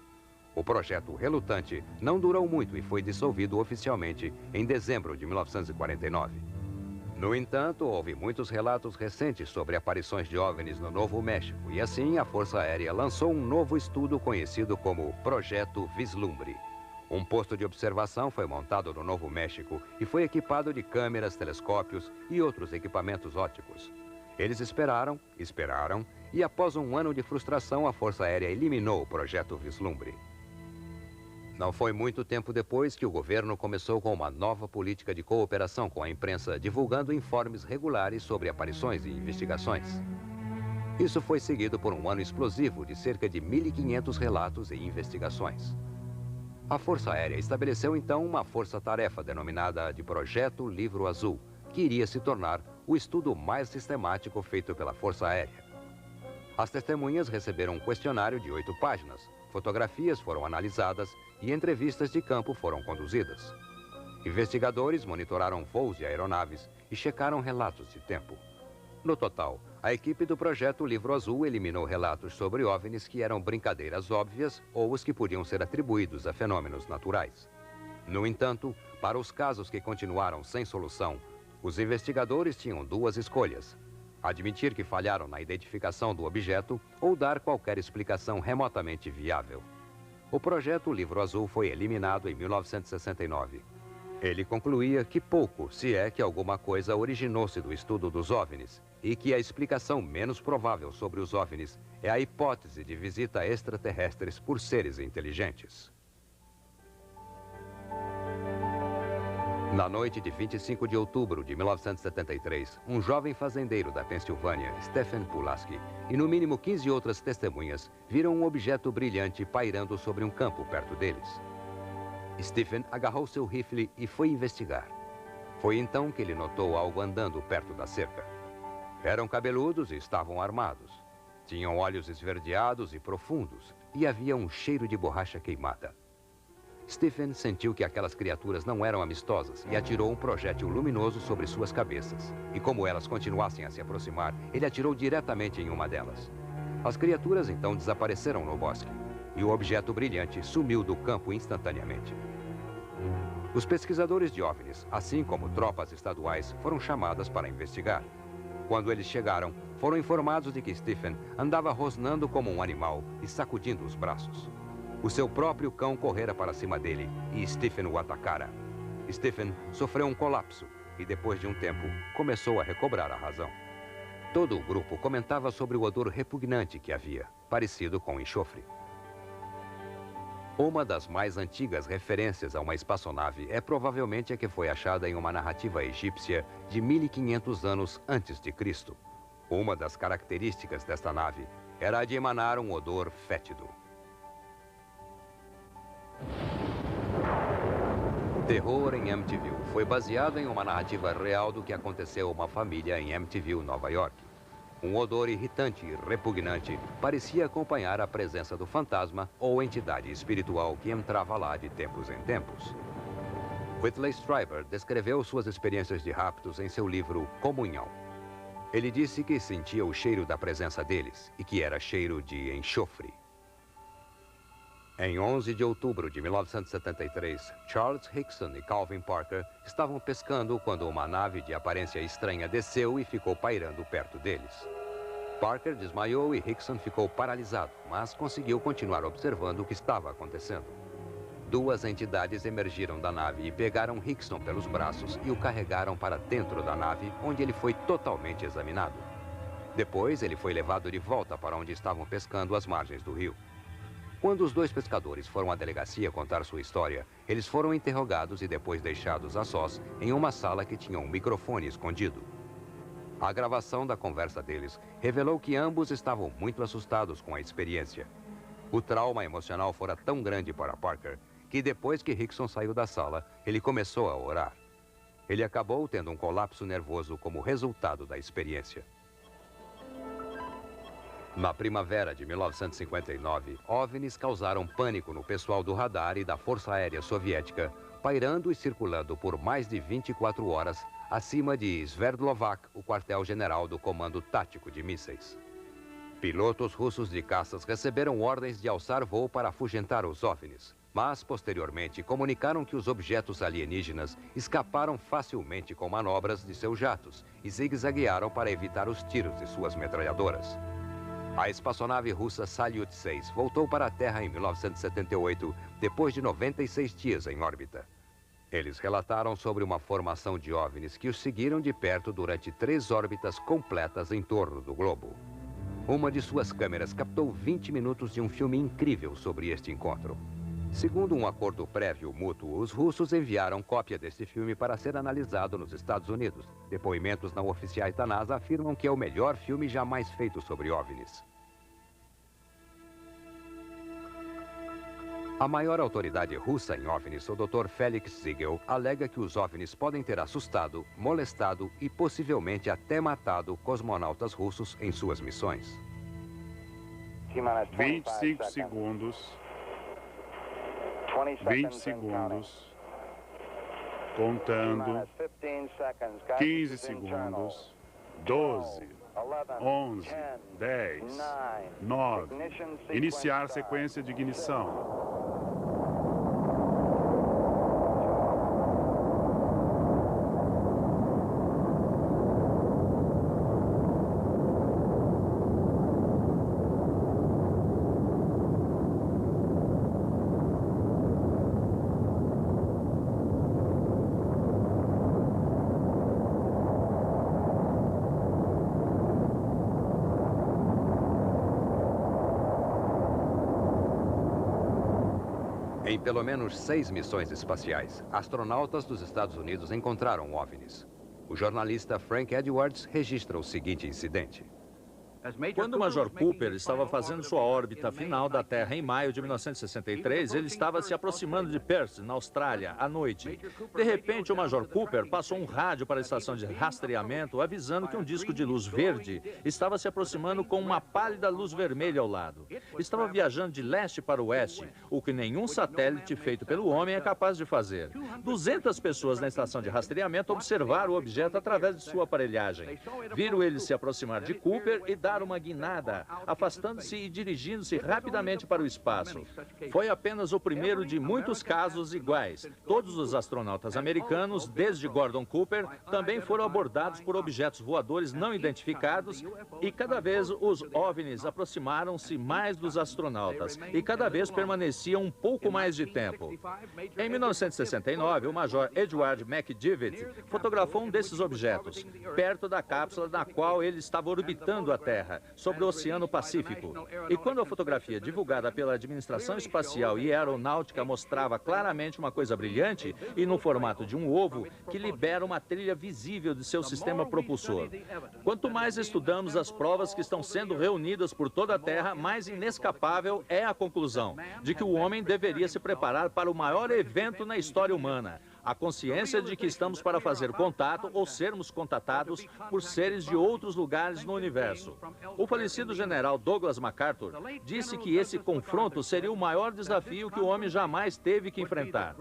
O projeto Relutante não durou muito e foi dissolvido oficialmente em dezembro de 1949. No entanto, houve muitos relatos recentes sobre aparições de OVNIs no Novo México e assim a Força Aérea lançou um novo estudo conhecido como Projeto Vislumbre. Um posto de observação foi montado no Novo México e foi equipado de câmeras, telescópios e outros equipamentos ópticos. Eles esperaram e após um ano de frustração, a Força Aérea eliminou o Projeto Vislumbre. Não foi muito tempo depois que o governo começou com uma nova política de cooperação com a imprensa, divulgando informes regulares sobre aparições e investigações. Isso foi seguido por um ano explosivo de cerca de 1.500 relatos e investigações. A Força Aérea estabeleceu então uma força-tarefa denominada de Projeto Livro Azul, que iria se tornar o estudo mais sistemático feito pela Força Aérea. As testemunhas receberam um questionário de 8 páginas, fotografias foram analisadas e entrevistas de campo foram conduzidas. Investigadores monitoraram voos de aeronaves e checaram relatos de tempo. No total, a equipe do Projeto Livro Azul eliminou relatos sobre OVNIs que eram brincadeiras óbvias ou os que podiam ser atribuídos a fenômenos naturais. No entanto, para os casos que continuaram sem solução, os investigadores tinham 2 escolhas: admitir que falharam na identificação do objeto ou dar qualquer explicação remotamente viável. O Projeto Livro Azul foi eliminado em 1969. Ele concluía que pouco, se é que alguma coisa, originou-se do estudo dos OVNIs e que a explicação menos provável sobre os OVNIs é a hipótese de visita a extraterrestres por seres inteligentes. Na noite de 25 de outubro de 1973, um jovem fazendeiro da Pensilvânia, Stephen Pulaski, e no mínimo 15 outras testemunhas viram um objeto brilhante pairando sobre um campo perto deles. Stephen agarrou seu rifle e foi investigar. Foi então que ele notou algo andando perto da cerca. Eram cabeludos e estavam armados. Tinham olhos esverdeados e profundos e havia um cheiro de borracha queimada. Stephen sentiu que aquelas criaturas não eram amistosas e atirou um projétil luminoso sobre suas cabeças. E como elas continuassem a se aproximar, ele atirou diretamente em uma delas. As criaturas então desapareceram no bosque e o objeto brilhante sumiu do campo instantaneamente. Os pesquisadores de OVNIs, assim como tropas estaduais, foram chamadas para investigar. Quando eles chegaram, foram informados de que Stephen andava rosnando como um animal e sacudindo os braços. O seu próprio cão correra para cima dele e Stephen o atacara. Stephen sofreu um colapso e, depois de um tempo, começou a recobrar a razão. Todo o grupo comentava sobre o odor repugnante que havia, parecido com enxofre. Uma das mais antigas referências a uma espaçonave é provavelmente a que foi achada em uma narrativa egípcia de 1500 anos antes de Cristo. Uma das características desta nave era a de emanar um odor fétido. Terror em Amityville foi baseado em uma narrativa real do que aconteceu a uma família em Amityville, Nova York. Um odor irritante e repugnante parecia acompanhar a presença do fantasma ou entidade espiritual que entrava lá de tempos em tempos. Whitley Strieber descreveu suas experiências de raptos em seu livro Comunhão. Ele disse que sentia o cheiro da presença deles e que era cheiro de enxofre. Em 11 de outubro de 1973, Charles Hickson e Calvin Parker estavam pescando quando uma nave de aparência estranha desceu e ficou pairando perto deles. Parker desmaiou e Hickson ficou paralisado, mas conseguiu continuar observando o que estava acontecendo. Duas entidades emergiram da nave e pegaram Hickson pelos braços e o carregaram para dentro da nave, onde ele foi totalmente examinado. Depois, ele foi levado de volta para onde estavam pescando às margens do rio. Quando os dois pescadores foram à delegacia contar sua história, eles foram interrogados e depois deixados a sós em uma sala que tinha um microfone escondido. A gravação da conversa deles revelou que ambos estavam muito assustados com a experiência. O trauma emocional fora tão grande para Parker que depois que Hickson saiu da sala, ele começou a orar. Ele acabou tendo um colapso nervoso como resultado da experiência. Na primavera de 1959, OVNIs causaram pânico no pessoal do radar e da Força Aérea Soviética, pairando e circulando por mais de 24 horas acima de Sverdlovsk, o quartel-general do Comando Tático de Mísseis. Pilotos russos de caças receberam ordens de alçar voo para afugentar os OVNIs, mas posteriormente comunicaram que os objetos alienígenas escaparam facilmente com manobras de seus jatos e zigue-zaguearam para evitar os tiros de suas metralhadoras. A espaçonave russa Salyut 6 voltou para a Terra em 1978, depois de 96 dias em órbita. Eles relataram sobre uma formação de OVNIs que os seguiram de perto durante 3 órbitas completas em torno do globo. Uma de suas câmeras captou 20 minutos de um filme incrível sobre este encontro. Segundo um acordo prévio mútuo, os russos enviaram cópia deste filme para ser analisado nos Estados Unidos. Depoimentos não oficiais da NASA afirmam que é o melhor filme jamais feito sobre OVNIs. A maior autoridade russa em OVNIs, o Dr. Felix Ziegel, alega que os OVNIs podem ter assustado, molestado e possivelmente até matado cosmonautas russos em suas missões. 25 segundos. 20 segundos. Contando. 15 segundos. 12. 11. 10. 9. Iniciar sequência de ignição. Em pelo menos 6 missões espaciais, astronautas dos Estados Unidos encontraram OVNIs. O jornalista Frank Edwards registra o seguinte incidente. Quando o Major Cooper estava fazendo sua órbita final da Terra em maio de 1963, ele estava se aproximando de Perth, na Austrália, à noite. De repente, o Major Cooper passou um rádio para a estação de rastreamento, avisando que um disco de luz verde estava se aproximando com uma pálida luz vermelha ao lado. Estava viajando de leste para oeste, o que nenhum satélite feito pelo homem é capaz de fazer. 200 pessoas na estação de rastreamento observaram o objeto através de sua aparelhagem. Viram ele se aproximar de Cooper e dar uma guinada, afastando-se e dirigindo-se rapidamente para o espaço. Foi apenas o primeiro de muitos casos iguais. Todos os astronautas americanos, desde Gordon Cooper, também foram abordados por objetos voadores não identificados e cada vez os OVNIs aproximaram-se mais dos astronautas e cada vez permaneciam um pouco mais de tempo. Em 1969, o Major Edward McDivitt fotografou um desses objetos, perto da cápsula na qual ele estava orbitando a Terra, sobre o Oceano Pacífico. E quando a fotografia divulgada pela Administração Espacial e Aeronáutica mostrava claramente uma coisa brilhante e no formato de um ovo que libera uma trilha visível de seu sistema propulsor. Quanto mais estudamos as provas que estão sendo reunidas por toda a Terra, mais inescapável é a conclusão de que o homem deveria se preparar para o maior evento na história humana. A consciência de que estamos para fazer contato ou sermos contatados por seres de outros lugares no universo. O falecido general Douglas MacArthur disse que esse confronto seria o maior desafio que o homem jamais teve que enfrentar.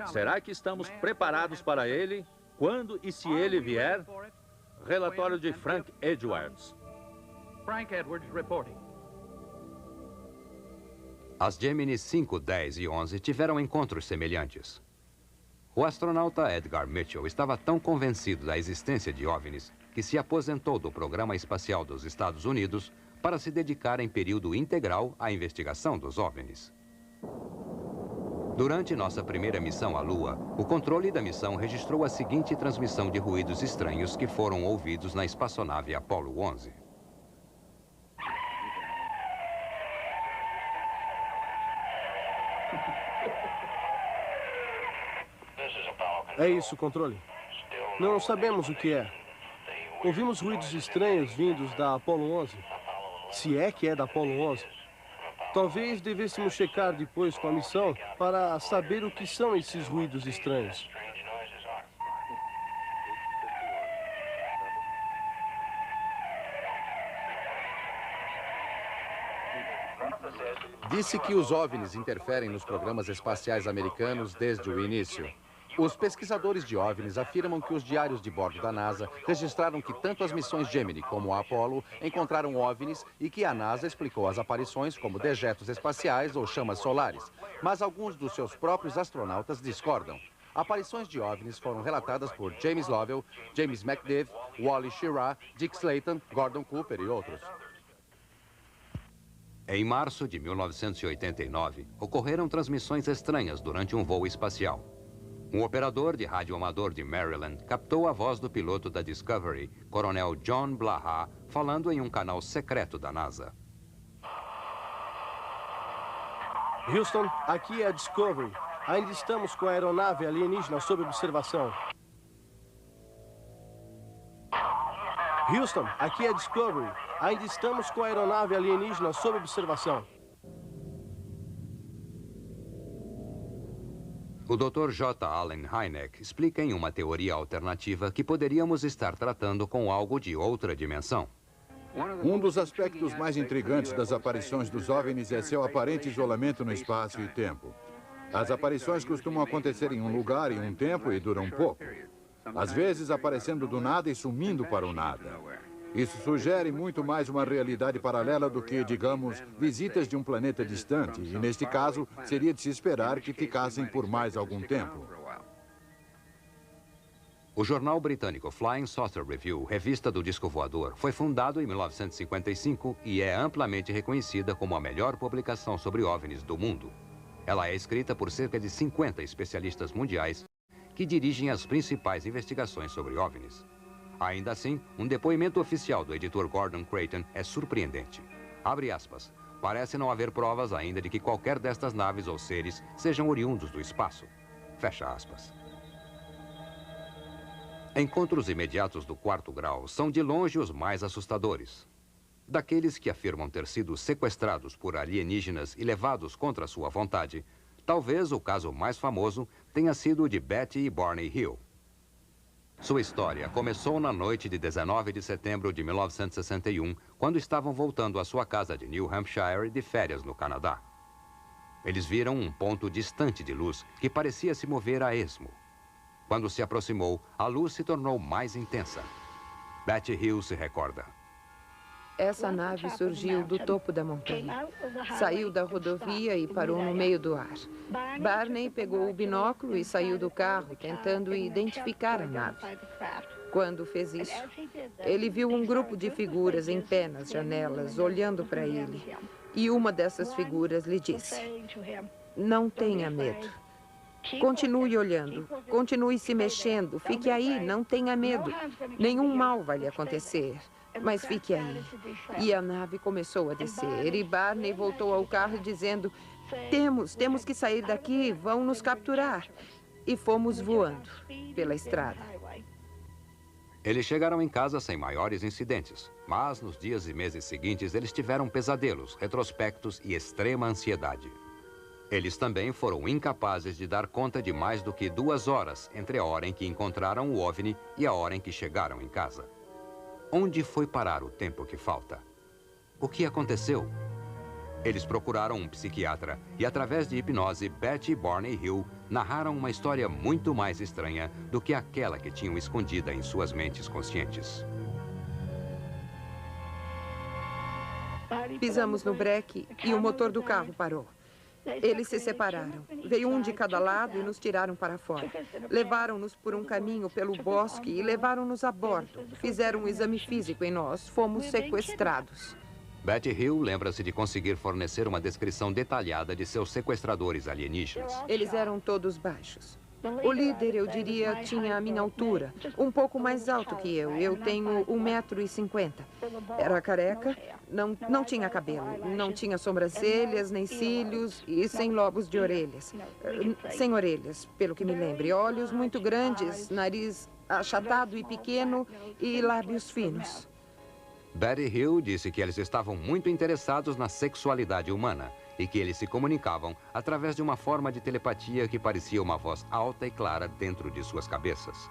Será que estamos preparados para ele? Quando e se ele vier? Relatório de Frank Edwards. Frank Edwards reporting. As Gemini 5, 10 e 11 tiveram encontros semelhantes. O astronauta Edgar Mitchell estava tão convencido da existência de OVNIs que se aposentou do Programa Espacial dos Estados Unidos para se dedicar em período integral à investigação dos OVNIs. Durante nossa primeira missão à Lua, o controle da missão registrou a seguinte transmissão de ruídos estranhos que foram ouvidos na espaçonave Apollo 11. É isso, controle. Não sabemos o que é. Ouvimos ruídos estranhos vindos da Apollo 11. Se é que é da Apollo 11. Talvez devêssemos checar depois com a missão para saber o que são esses ruídos estranhos. Disse que os OVNIs interferem nos programas espaciais americanos desde o início. Os pesquisadores de OVNIs afirmam que os diários de bordo da NASA registraram que tanto as missões Gemini como a Apollo encontraram OVNIs e que a NASA explicou as aparições como dejetos espaciais ou chamas solares. Mas alguns dos seus próprios astronautas discordam. Aparições de OVNIs foram relatadas por James Lovell, James McDiv, Wally Schirra, Dick Slayton, Gordon Cooper e outros. Em março de 1989, ocorreram transmissões estranhas durante um voo espacial. Um operador de rádio amador de Maryland captou a voz do piloto da Discovery, coronel John Blaha, falando em um canal secreto da NASA. Houston, aqui é a Discovery. Ainda estamos com a aeronave alienígena sob observação. Houston, aqui é a Discovery. Ainda estamos com a aeronave alienígena sob observação. O Dr. J. Allen Hynek explica em uma teoria alternativa que poderíamos estar tratando com algo de outra dimensão. Um dos aspectos mais intrigantes das aparições dos OVNIs é seu aparente isolamento no espaço e tempo. As aparições costumam acontecer em um lugar e um tempo e duram pouco. Às vezes aparecendo do nada e sumindo para o nada. Isso sugere muito mais uma realidade paralela do que, digamos, visitas de um planeta distante. E, neste caso, seria de se esperar que ficassem por mais algum tempo. O jornal britânico Flying Saucer Review, revista do disco voador, foi fundado em 1955 e é amplamente reconhecida como a melhor publicação sobre OVNIs do mundo. Ela é escrita por cerca de 50 especialistas mundiais que dirigem as principais investigações sobre OVNIs. Ainda assim, um depoimento oficial do editor Gordon Creighton é surpreendente. Abre aspas. Parece não haver provas ainda de que qualquer destas naves ou seres sejam oriundos do espaço. Fecha aspas. Encontros imediatos do quarto grau são de longe os mais assustadores. Daqueles que afirmam ter sido sequestrados por alienígenas e levados contra sua vontade, talvez o caso mais famoso tenha sido o de Betty e Barney Hill. Sua história começou na noite de 19 de setembro de 1961, quando estavam voltando à sua casa de New Hampshire de férias no Canadá. Eles viram um ponto distante de luz que parecia se mover a esmo. Quando se aproximou, a luz se tornou mais intensa. Betty Hill se recorda. Essa nave surgiu do topo da montanha. Saiu da rodovia e parou no meio do ar. Barney pegou o binóculo e saiu do carro, tentando identificar a nave. Quando fez isso, ele viu um grupo de figuras em pé nas janelas, olhando para ele. E uma dessas figuras lhe disse: "Não tenha medo. Continue olhando, continue se mexendo, fique aí, não tenha medo. Nenhum mal vai lhe acontecer. Mas fique aí." E a nave começou a descer e Barney voltou ao carro dizendo: Temos que sair daqui, vão nos capturar." E fomos voando pela estrada. Eles chegaram em casa sem maiores incidentes, mas nos dias e meses seguintes eles tiveram pesadelos, retrospectos e extrema ansiedade. Eles também foram incapazes de dar conta de mais do que 2 horas entre a hora em que encontraram o OVNI e a hora em que chegaram em casa. Onde foi parar o tempo que falta? O que aconteceu? Eles procuraram um psiquiatra e, através de hipnose, Betty e Barney Hill narraram uma história muito mais estranha do que aquela que tinham escondida em suas mentes conscientes. Pisamos no breque e o motor do carro parou. Eles se separaram. Veio um de cada lado e nos tiraram para fora. Levaram-nos por um caminho pelo bosque e levaram-nos a bordo. Fizeram um exame físico em nós. Fomos sequestrados. Betty Hill lembra-se de conseguir fornecer uma descrição detalhada de seus sequestradores alienígenas. Eles eram todos baixos. O líder, eu diria, tinha a minha altura, um pouco mais alto que eu. Eu tenho 1,50 m. Era careca, não tinha cabelo, não tinha sobrancelhas, nem cílios e sem lobos de orelhas. Sem orelhas, pelo que me lembre. Olhos muito grandes, nariz achatado e pequeno e lábios finos. Betty Hill disse que eles estavam muito interessados na sexualidade humana e que eles se comunicavam através de uma forma de telepatia que parecia uma voz alta e clara dentro de suas cabeças.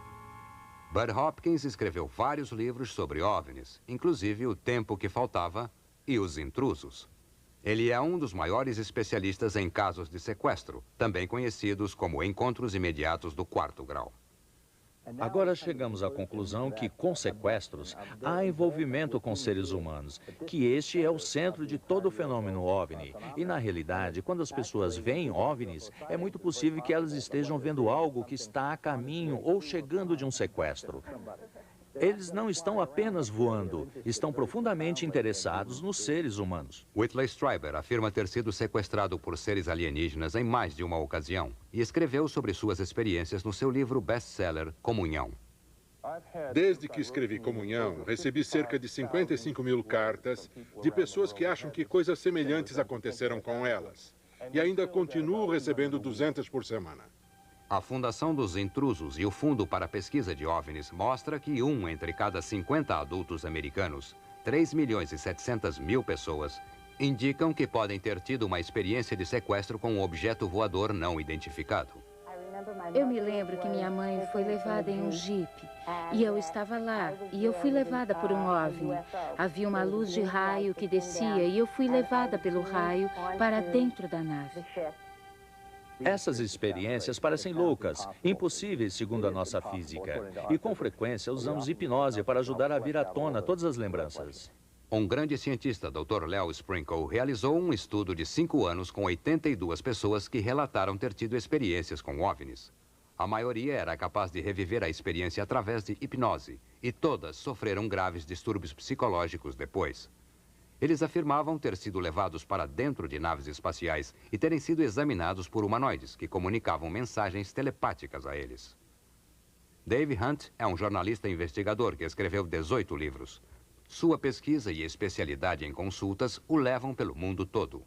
Bud Hopkins escreveu vários livros sobre OVNIs, inclusive O Tempo que Faltava e Os Intrusos. Ele é um dos maiores especialistas em casos de sequestro, também conhecidos como encontros imediatos do quarto grau. Agora chegamos à conclusão que, com sequestros, há envolvimento com seres humanos, que este é o centro de todo o fenômeno OVNI. E, na realidade, quando as pessoas veem OVNIs, é muito possível que elas estejam vendo algo que está a caminho ou chegando de um sequestro. Eles não estão apenas voando, estão profundamente interessados nos seres humanos. Whitley Strieber afirma ter sido sequestrado por seres alienígenas em mais de uma ocasião e escreveu sobre suas experiências no seu livro best-seller Comunhão. Desde que escrevi Comunhão, recebi cerca de 55 mil cartas de pessoas que acham que coisas semelhantes aconteceram com elas. E ainda continuo recebendo 200 por semana. A Fundação dos Intrusos e o Fundo para a Pesquisa de OVNIs mostra que entre cada 50 adultos americanos, 3.700.000 pessoas, indicam que podem ter tido uma experiência de sequestro com um objeto voador não identificado. Eu me lembro que minha mãe foi levada em um jipe e eu estava lá e eu fui levada por um OVNI. Havia uma luz de raio que descia e eu fui levada pelo raio para dentro da nave. Essas experiências parecem loucas, impossíveis segundo a nossa física. E com frequência usamos hipnose para ajudar a vir à tona todas as lembranças. Um grande cientista, Dr. Leo Sprinkle, realizou um estudo de 5 anos com 82 pessoas que relataram ter tido experiências com OVNIs. A maioria era capaz de reviver a experiência através de hipnose, e todas sofreram graves distúrbios psicológicos depois. Eles afirmavam ter sido levados para dentro de naves espaciais e terem sido examinados por humanoides que comunicavam mensagens telepáticas a eles. Dave Hunt é um jornalista investigador que escreveu 18 livros. Sua pesquisa e especialidade em consultas o levam pelo mundo todo.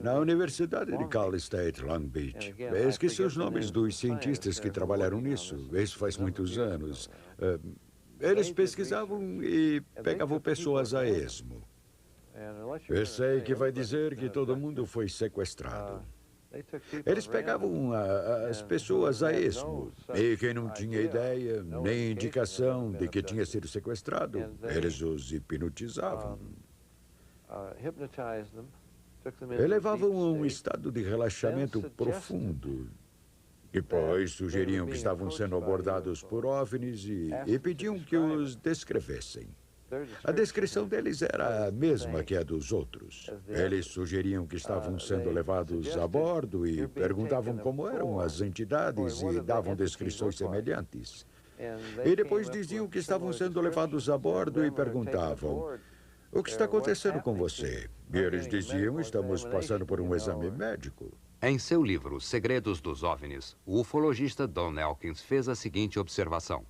Na Universidade de Cal State, Long Beach. Esqueci os nomes dos cientistas que trabalharam nisso. Isso faz muitos anos. Eles pesquisavam e pegavam pessoas a esmo. Eu sei que vai dizer que todo mundo foi sequestrado. Eles pegavam as pessoas a esmo, e quem não tinha ideia, nem indicação de que tinha sido sequestrado, eles os hipnotizavam. Elevavam a um estado de relaxamento profundo. Depois sugeriam que estavam sendo abordados por OVNIs e pediam que os descrevessem. A descrição deles era a mesma que a dos outros. Eles sugeriam que estavam sendo levados a bordo e perguntavam como eram as entidades e davam descrições semelhantes. E depois diziam que estavam sendo levados a bordo e perguntavam: o que está acontecendo com você? E eles diziam: estamos passando por um exame médico. Em seu livro Segredos dos OVNIs, o ufologista Don Elkins fez a seguinte observação.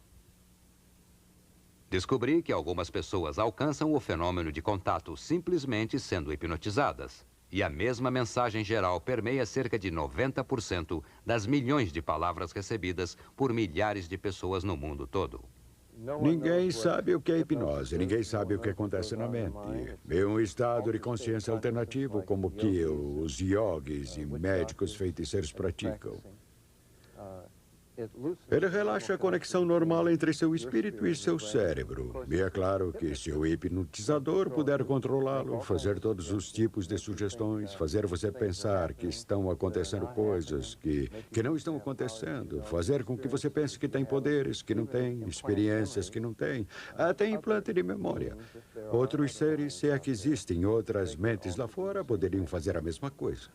Descobri que algumas pessoas alcançam o fenômeno de contato simplesmente sendo hipnotizadas. E a mesma mensagem geral permeia cerca de 90% das milhões de palavras recebidas por milhares de pessoas no mundo todo. Ninguém sabe o que é hipnose, ninguém sabe o que acontece na mente. É um estado de consciência alternativo como que os yogis e médicos feiticeiros praticam. Ele relaxa a conexão normal entre seu espírito e seu cérebro. E é claro que se o hipnotizador puder controlá-lo, fazer todos os tipos de sugestões, fazer você pensar que estão acontecendo coisas que não estão acontecendo, fazer com que você pense que tem poderes que não tem, experiências que não tem, até implante de memória. Outros seres, se é que existem outras mentes lá fora, poderiam fazer a mesma coisa.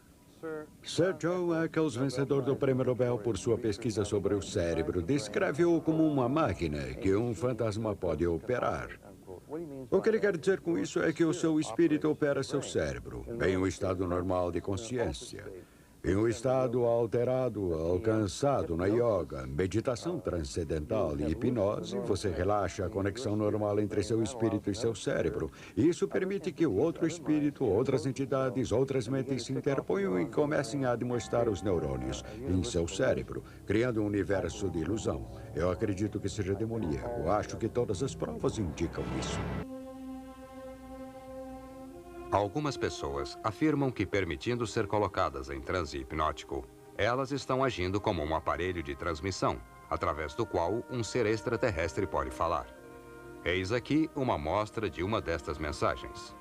Sir John Eccles, vencedor do Prêmio Nobel por sua pesquisa sobre o cérebro, descreve-o como uma máquina que um fantasma pode operar. O que ele quer dizer com isso é que o seu espírito opera seu cérebro, em um estado normal de consciência. Em um estado alterado, alcançado na yoga, meditação transcendental e hipnose, você relaxa a conexão normal entre seu espírito e seu cérebro. Isso permite que o outro espírito, outras entidades, outras mentes se interponham e comecem a admoestar os neurônios em seu cérebro, criando um universo de ilusão. Eu acredito que seja demoníaco. Acho que todas as provas indicam isso. Algumas pessoas afirmam que, permitindo ser colocadas em transe hipnótico, elas estão agindo como um aparelho de transmissão, através do qual um ser extraterrestre pode falar. Eis aqui uma amostra de uma destas mensagens.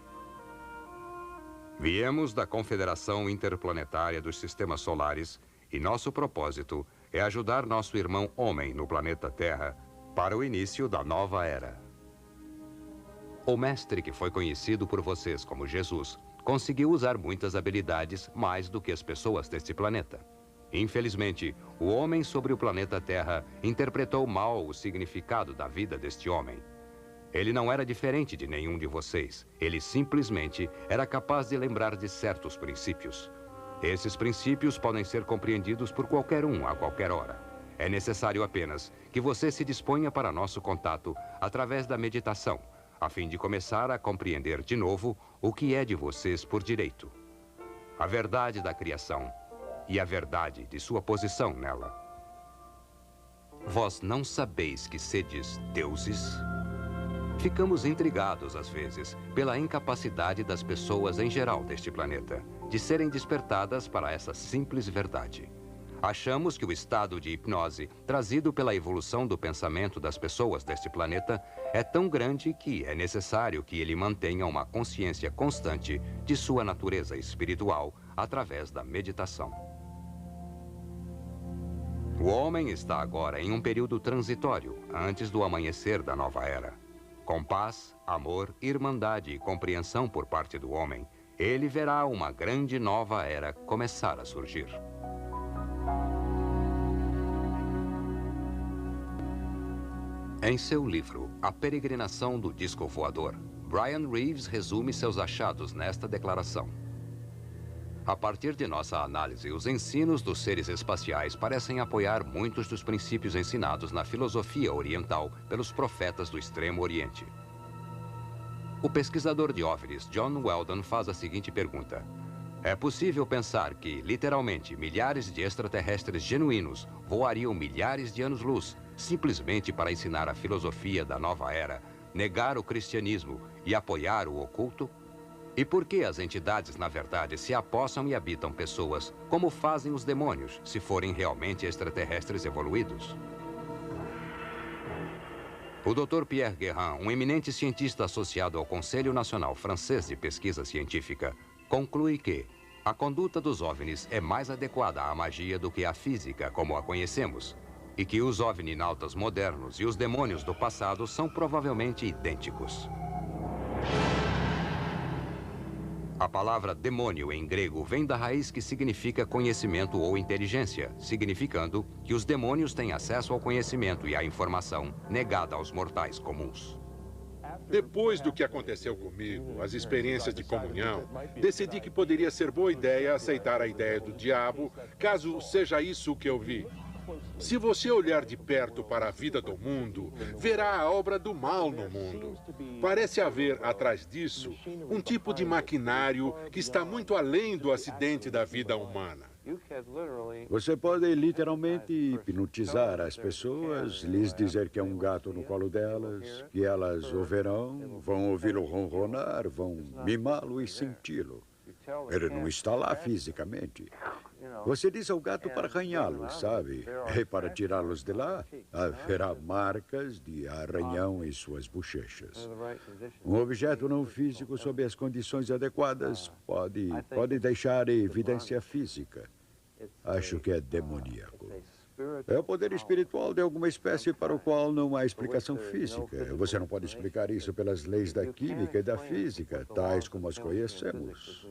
Viemos da Confederação Interplanetária dos Sistemas Solares e nosso propósito é ajudar nosso irmão homem no planeta Terra para o início da nova era. O mestre que foi conhecido por vocês como Jesus conseguiu usar muitas habilidades mais do que as pessoas deste planeta. Infelizmente, o homem sobre o planeta Terra interpretou mal o significado da vida deste homem. Ele não era diferente de nenhum de vocês. Ele simplesmente era capaz de lembrar de certos princípios. Esses princípios podem ser compreendidos por qualquer um a qualquer hora. É necessário apenas que você se disponha para nosso contato através da meditação, a fim de começar a compreender de novo o que é de vocês por direito. A verdade da criação e a verdade de sua posição nela. Vós não sabeis que sedes deuses? Ficamos intrigados, às vezes, pela incapacidade das pessoas em geral deste planeta de serem despertadas para essa simples verdade. Achamos que o estado de hipnose trazido pela evolução do pensamento das pessoas deste planeta é tão grande que é necessário que ele mantenha uma consciência constante de sua natureza espiritual através da meditação. O homem está agora em um período transitório, antes do amanhecer da nova era. Com paz, amor, irmandade e compreensão por parte do homem, ele verá uma grande nova era começar a surgir. Em seu livro, A Peregrinação do Disco Voador, Brian Reeves resume seus achados nesta declaração. A partir de nossa análise, os ensinos dos seres espaciais parecem apoiar muitos dos princípios ensinados na filosofia oriental pelos profetas do Extremo Oriente. O pesquisador de OVNIs, John Weldon, faz a seguinte pergunta. É possível pensar que, literalmente, milhares de extraterrestres genuínos voariam milhares de anos-luz simplesmente para ensinar a filosofia da nova era, negar o cristianismo e apoiar o oculto? E por que as entidades, na verdade, se apossam e habitam pessoas, como fazem os demônios, se forem realmente extraterrestres evoluídos? O Dr. Pierre Guérin, um eminente cientista associado ao Conselho Nacional Francês de Pesquisa Científica, conclui que a conduta dos OVNIs é mais adequada à magia do que à física como a conhecemos, e que os ovninautas modernos e os demônios do passado são provavelmente idênticos. A palavra demônio em grego vem da raiz que significa conhecimento ou inteligência, significando que os demônios têm acesso ao conhecimento e à informação negada aos mortais comuns. Depois do que aconteceu comigo, as experiências de comunhão, decidi que poderia ser boa ideia aceitar a ideia do diabo, caso seja isso o que eu vi. Se você olhar de perto para a vida do mundo, verá a obra do mal no mundo. Parece haver, atrás disso, um tipo de maquinário que está muito além do acidente da vida humana. Você pode literalmente hipnotizar as pessoas, lhes dizer que é um gato no colo delas, que elas o verão, vão ouvi-lo ronronar, vão mimá-lo e senti-lo. Ele não está lá fisicamente. Você diz ao gato para arranhá-los, sabe? E para tirá-los de lá, haverá marcas de arranhão em suas bochechas. Um objeto não físico, sob as condições adequadas, pode deixar evidência física. Acho que é demoníaco. É o poder espiritual de alguma espécie para o qual não há explicação física. Você não pode explicar isso pelas leis da química e da física, tais como as conhecemos.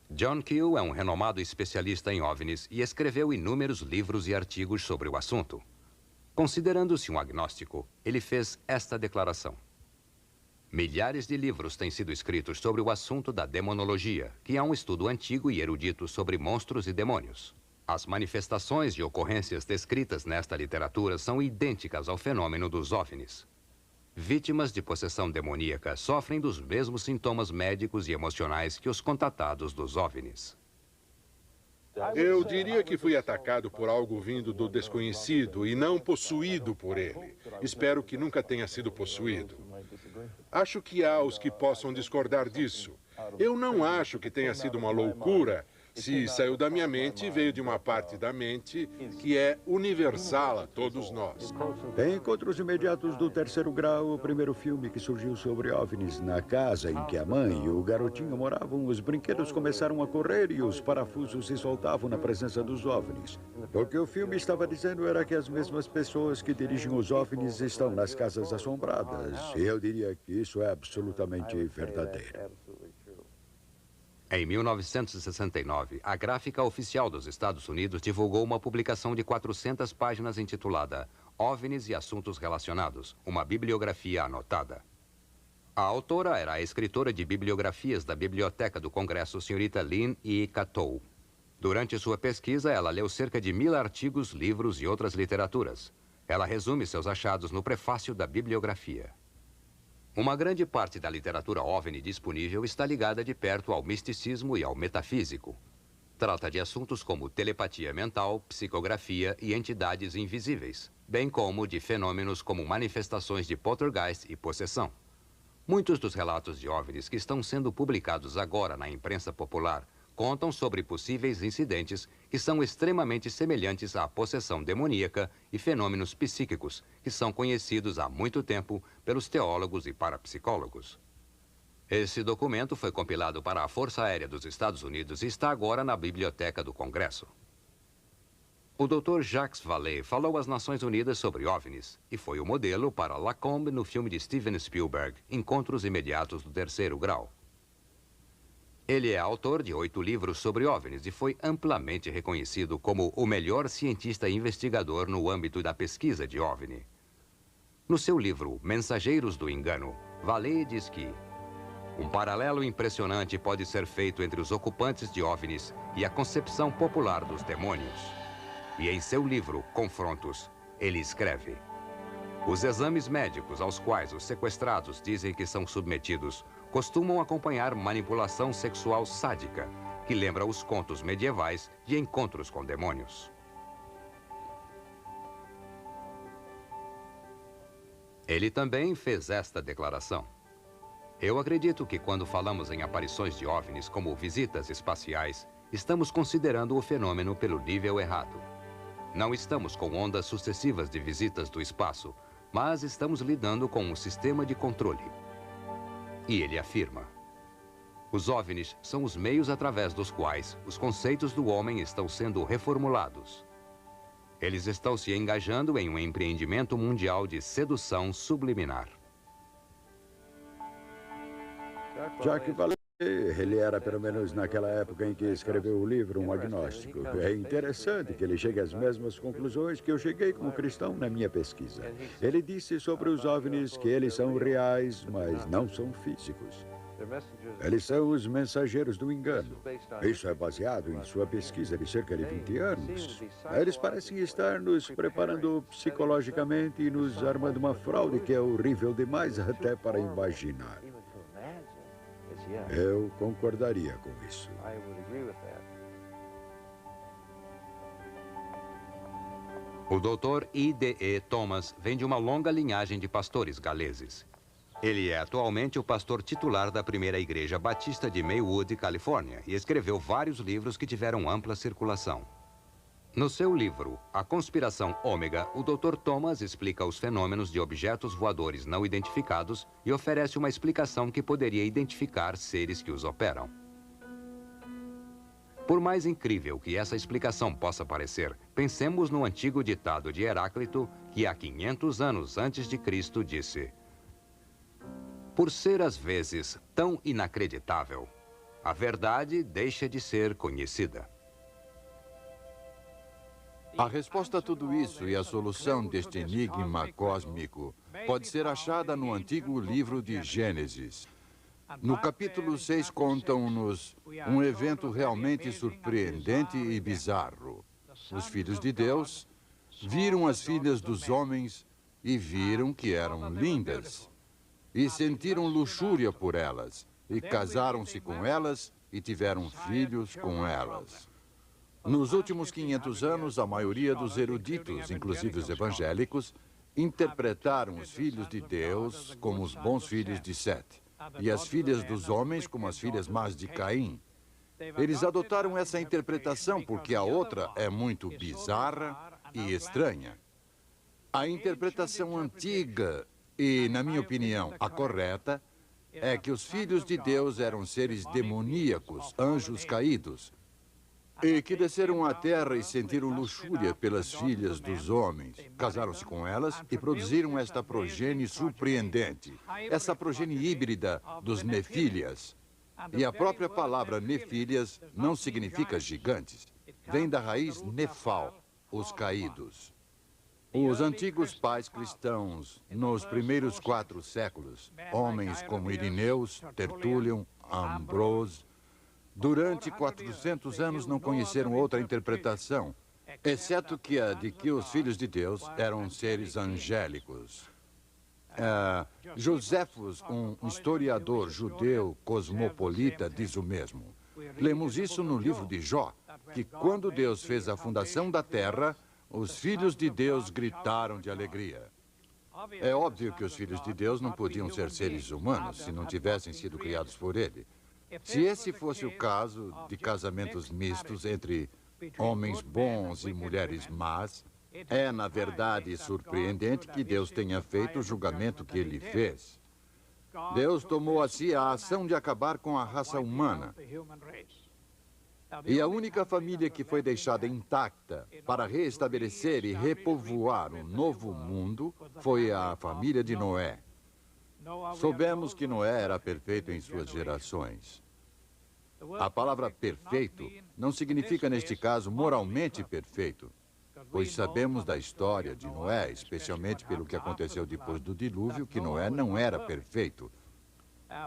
John Keel é um renomado especialista em OVNIs e escreveu inúmeros livros e artigos sobre o assunto. Considerando-se um agnóstico, ele fez esta declaração. Milhares de livros têm sido escritos sobre o assunto da demonologia, que é um estudo antigo e erudito sobre monstros e demônios. As manifestações de ocorrências descritas nesta literatura são idênticas ao fenômeno dos OVNIs. Vítimas de possessão demoníaca sofrem dos mesmos sintomas médicos e emocionais que os contatados dos OVNIs. Eu diria que fui atacado por algo vindo do desconhecido e não possuído por ele. Espero que nunca tenha sido possuído. Acho que há os que possam discordar disso. Eu não acho que tenha sido uma loucura. Se saiu da minha mente, veio de uma parte da mente que é universal a todos nós. Em Encontros Imediatos do Terceiro Grau, o primeiro filme que surgiu sobre OVNIs, na casa em que a mãe e o garotinho moravam, os brinquedos começaram a correr e os parafusos se soltavam na presença dos OVNIs. O que o filme estava dizendo era que as mesmas pessoas que dirigem os OVNIs estão nas casas assombradas. E eu diria que isso é absolutamente verdadeiro. Em 1969, a Gráfica Oficial dos Estados Unidos divulgou uma publicação de 400 páginas intitulada OVNIs e Assuntos Relacionados, uma bibliografia anotada. A autora era a escritora de bibliografias da Biblioteca do Congresso, senhorita Lynn E. Catou. Durante sua pesquisa, ela leu cerca de 1000 artigos, livros e outras literaturas. Ela resume seus achados no prefácio da bibliografia. Uma grande parte da literatura OVNI disponível está ligada de perto ao misticismo e ao metafísico. Trata de assuntos como telepatia mental, psicografia e entidades invisíveis, bem como de fenômenos como manifestações de poltergeist e possessão. Muitos dos relatos de OVNIs que estão sendo publicados agora na imprensa popular contam sobre possíveis incidentes que são extremamente semelhantes à possessão demoníaca e fenômenos psíquicos, que são conhecidos há muito tempo pelos teólogos e parapsicólogos. Esse documento foi compilado para a Força Aérea dos Estados Unidos e está agora na Biblioteca do Congresso. O Dr. Jacques Vallée falou às Nações Unidas sobre OVNIs e foi o modelo para Lacombe no filme de Steven Spielberg, Encontros Imediatos do Terceiro Grau. Ele é autor de 8 livros sobre OVNIs e foi amplamente reconhecido como o melhor cientista investigador no âmbito da pesquisa de OVNI. No seu livro Mensageiros do Engano, Vallée diz que um paralelo impressionante pode ser feito entre os ocupantes de OVNIs e a concepção popular dos demônios. E em seu livro Confrontos, ele escreve: os exames médicos aos quais os sequestrados dizem que são submetidos costumam acompanhar manipulação sexual sádica, que lembra os contos medievais de encontros com demônios. Ele também fez esta declaração: eu acredito que quando falamos em aparições de OVNIs como visitas espaciais, estamos considerando o fenômeno pelo nível errado. Não estamos com ondas sucessivas de visitas do espaço, mas estamos lidando com um sistema de controle. E ele afirma: os OVNIs são os meios através dos quais os conceitos do homem estão sendo reformulados. Eles estão se engajando em um empreendimento mundial de sedução subliminar. Jacques Vallée, ele era, pelo menos naquela época em que escreveu o livro, um agnóstico. É interessante que ele chegue às mesmas conclusões que eu cheguei como cristão na minha pesquisa. Ele disse sobre os OVNIs que eles são reais, mas não são físicos. Eles são os mensageiros do engano. Isso é baseado em sua pesquisa de cerca de 20 anos. Eles parecem estar nos preparando psicologicamente e nos armando uma fraude que é horrível demais até para imaginar. Eu concordaria com isso. O Dr. I.D.E. Thomas vem de uma longa linhagem de pastores galeses. Ele é atualmente o pastor titular da primeira igreja batista de Maywood, Califórnia, e escreveu vários livros que tiveram ampla circulação. No seu livro, A Conspiração Ômega, o Dr. Thomas explica os fenômenos de objetos voadores não identificados e oferece uma explicação que poderia identificar seres que os operam. Por mais incrível que essa explicação possa parecer, pensemos no antigo ditado de Heráclito, que há 500 anos antes de Cristo disse: por ser às vezes tão inacreditável, a verdade deixa de ser conhecida. A resposta a tudo isso e a solução deste enigma cósmico pode ser achada no antigo livro de Gênesis. No capítulo 6 contam-nos um evento realmente surpreendente e bizarro. Os filhos de Deus viram as filhas dos homens e viram que eram lindas. E sentiram luxúria por elas, e casaram-se com elas e tiveram filhos com elas. Nos últimos 500 anos, a maioria dos eruditos, inclusive os evangélicos, interpretaram os filhos de Deus como os bons filhos de Sete, e as filhas dos homens como as filhas más de Caim. Eles adotaram essa interpretação porque a outra é muito bizarra e estranha. A interpretação antiga e, na minha opinião, a correta, é que os filhos de Deus eram seres demoníacos, anjos caídos, e que desceram à terra e sentiram luxúria pelas filhas dos homens. Casaram-se com elas e produziram esta progenie surpreendente, essa progenie híbrida dos nefílias. E a própria palavra nefílias não significa gigantes. Vem da raiz nefal, os caídos. Os antigos pais cristãos, nos primeiros 4 séculos, homens como Irineus, Tertulião, Ambrose, durante 400 anos não conheceram outra interpretação, exceto que a de que os filhos de Deus eram seres angélicos. Joséfos, um historiador judeu cosmopolita, diz o mesmo. Lemos isso no livro de Jó, que quando Deus fez a fundação da terra, os filhos de Deus gritaram de alegria. É óbvio que os filhos de Deus não podiam ser seres humanos se não tivessem sido criados por ele. Se esse fosse o caso de casamentos mistos entre homens bons e mulheres más, é, na verdade, surpreendente que Deus tenha feito o julgamento que ele fez. Deus tomou a si a ação de acabar com a raça humana. E a única família que foi deixada intacta para reestabelecer e repovoar um novo mundo foi a família de Noé. Soubemos que Noé era perfeito em suas gerações. A palavra perfeito não significa, neste caso, moralmente perfeito, pois sabemos da história de Noé, especialmente pelo que aconteceu depois do dilúvio, que Noé não era perfeito.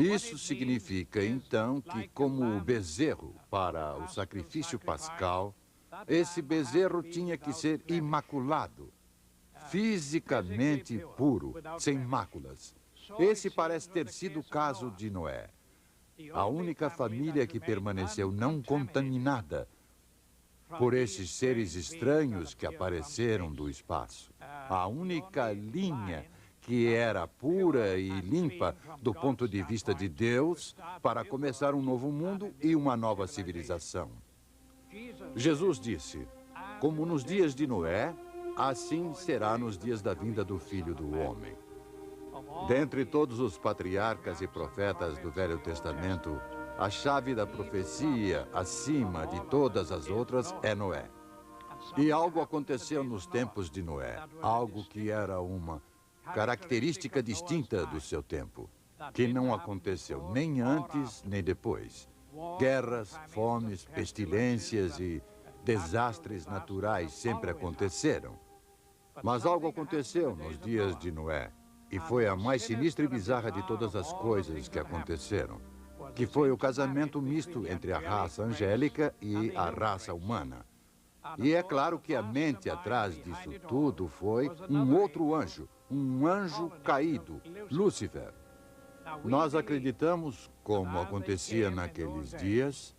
Isso significa, então, que como o bezerro para o sacrifício pascal, esse bezerro tinha que ser imaculado, fisicamente puro, sem máculas. Esse parece ter sido o caso de Noé. A única família que permaneceu não contaminada por esses seres estranhos que apareceram do espaço. A única linha que era pura e limpa do ponto de vista de Deus para começar um novo mundo e uma nova civilização. Jesus disse, como nos dias de Noé, assim será nos dias da vinda do Filho do Homem. Dentre todos os patriarcas e profetas do Velho Testamento, a chave da profecia, acima de todas as outras, é Noé. E algo aconteceu nos tempos de Noé, algo que era uma característica distinta do seu tempo, que não aconteceu nem antes nem depois. Guerras, fomes, pestilências e desastres naturais sempre aconteceram. Mas algo aconteceu nos dias de Noé, e foi a mais sinistra e bizarra de todas as coisas que aconteceram, que foi o casamento misto entre a raça angélica e a raça humana. E é claro que a mente atrás disso tudo foi um outro anjo, um anjo caído, Lúcifer. Nós acreditamos, como acontecia naqueles dias,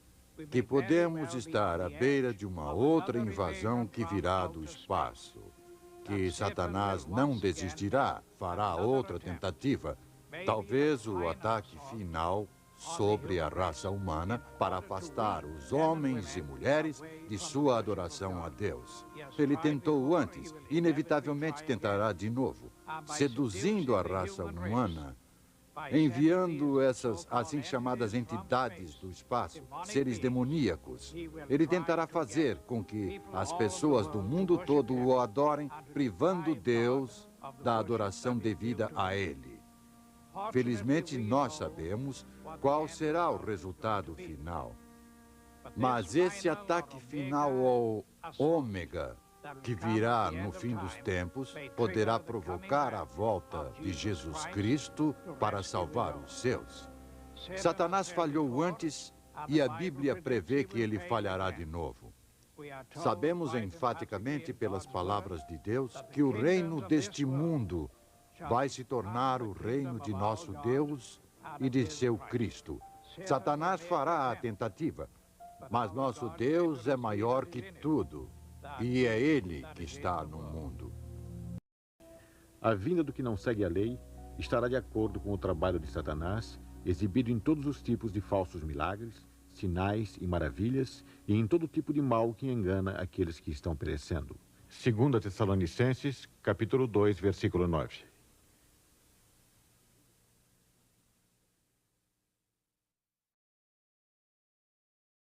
que podemos estar à beira de uma outra invasão que virá do espaço, que Satanás não desistirá, fará outra tentativa, talvez o ataque final sobre a raça humana para afastar os homens e mulheres de sua adoração a Deus. Ele tentou antes, inevitavelmente tentará de novo, seduzindo a raça humana, enviando essas assim chamadas entidades do espaço, seres demoníacos. Ele tentará fazer com que as pessoas do mundo todo o adorem, privando Deus da adoração devida a ele. Felizmente, nós sabemos qual será o resultado final. Mas esse ataque final ao ômega, que virá no fim dos tempos, poderá provocar a volta de Jesus Cristo para salvar os seus. Satanás falhou antes e a Bíblia prevê que ele falhará de novo. Sabemos enfaticamente pelas palavras de Deus que o reino deste mundo vai se tornar o reino de nosso Deus e de seu Cristo. Satanás fará a tentativa, mas nosso Deus é maior que tudo e é Ele que está no mundo. A vinda do que não segue a lei estará de acordo com o trabalho de Satanás, exibido em todos os tipos de falsos milagres, sinais e maravilhas, e em todo tipo de mal que engana aqueles que estão perecendo. 2 Tessalonicenses, capítulo 2, versículo 9.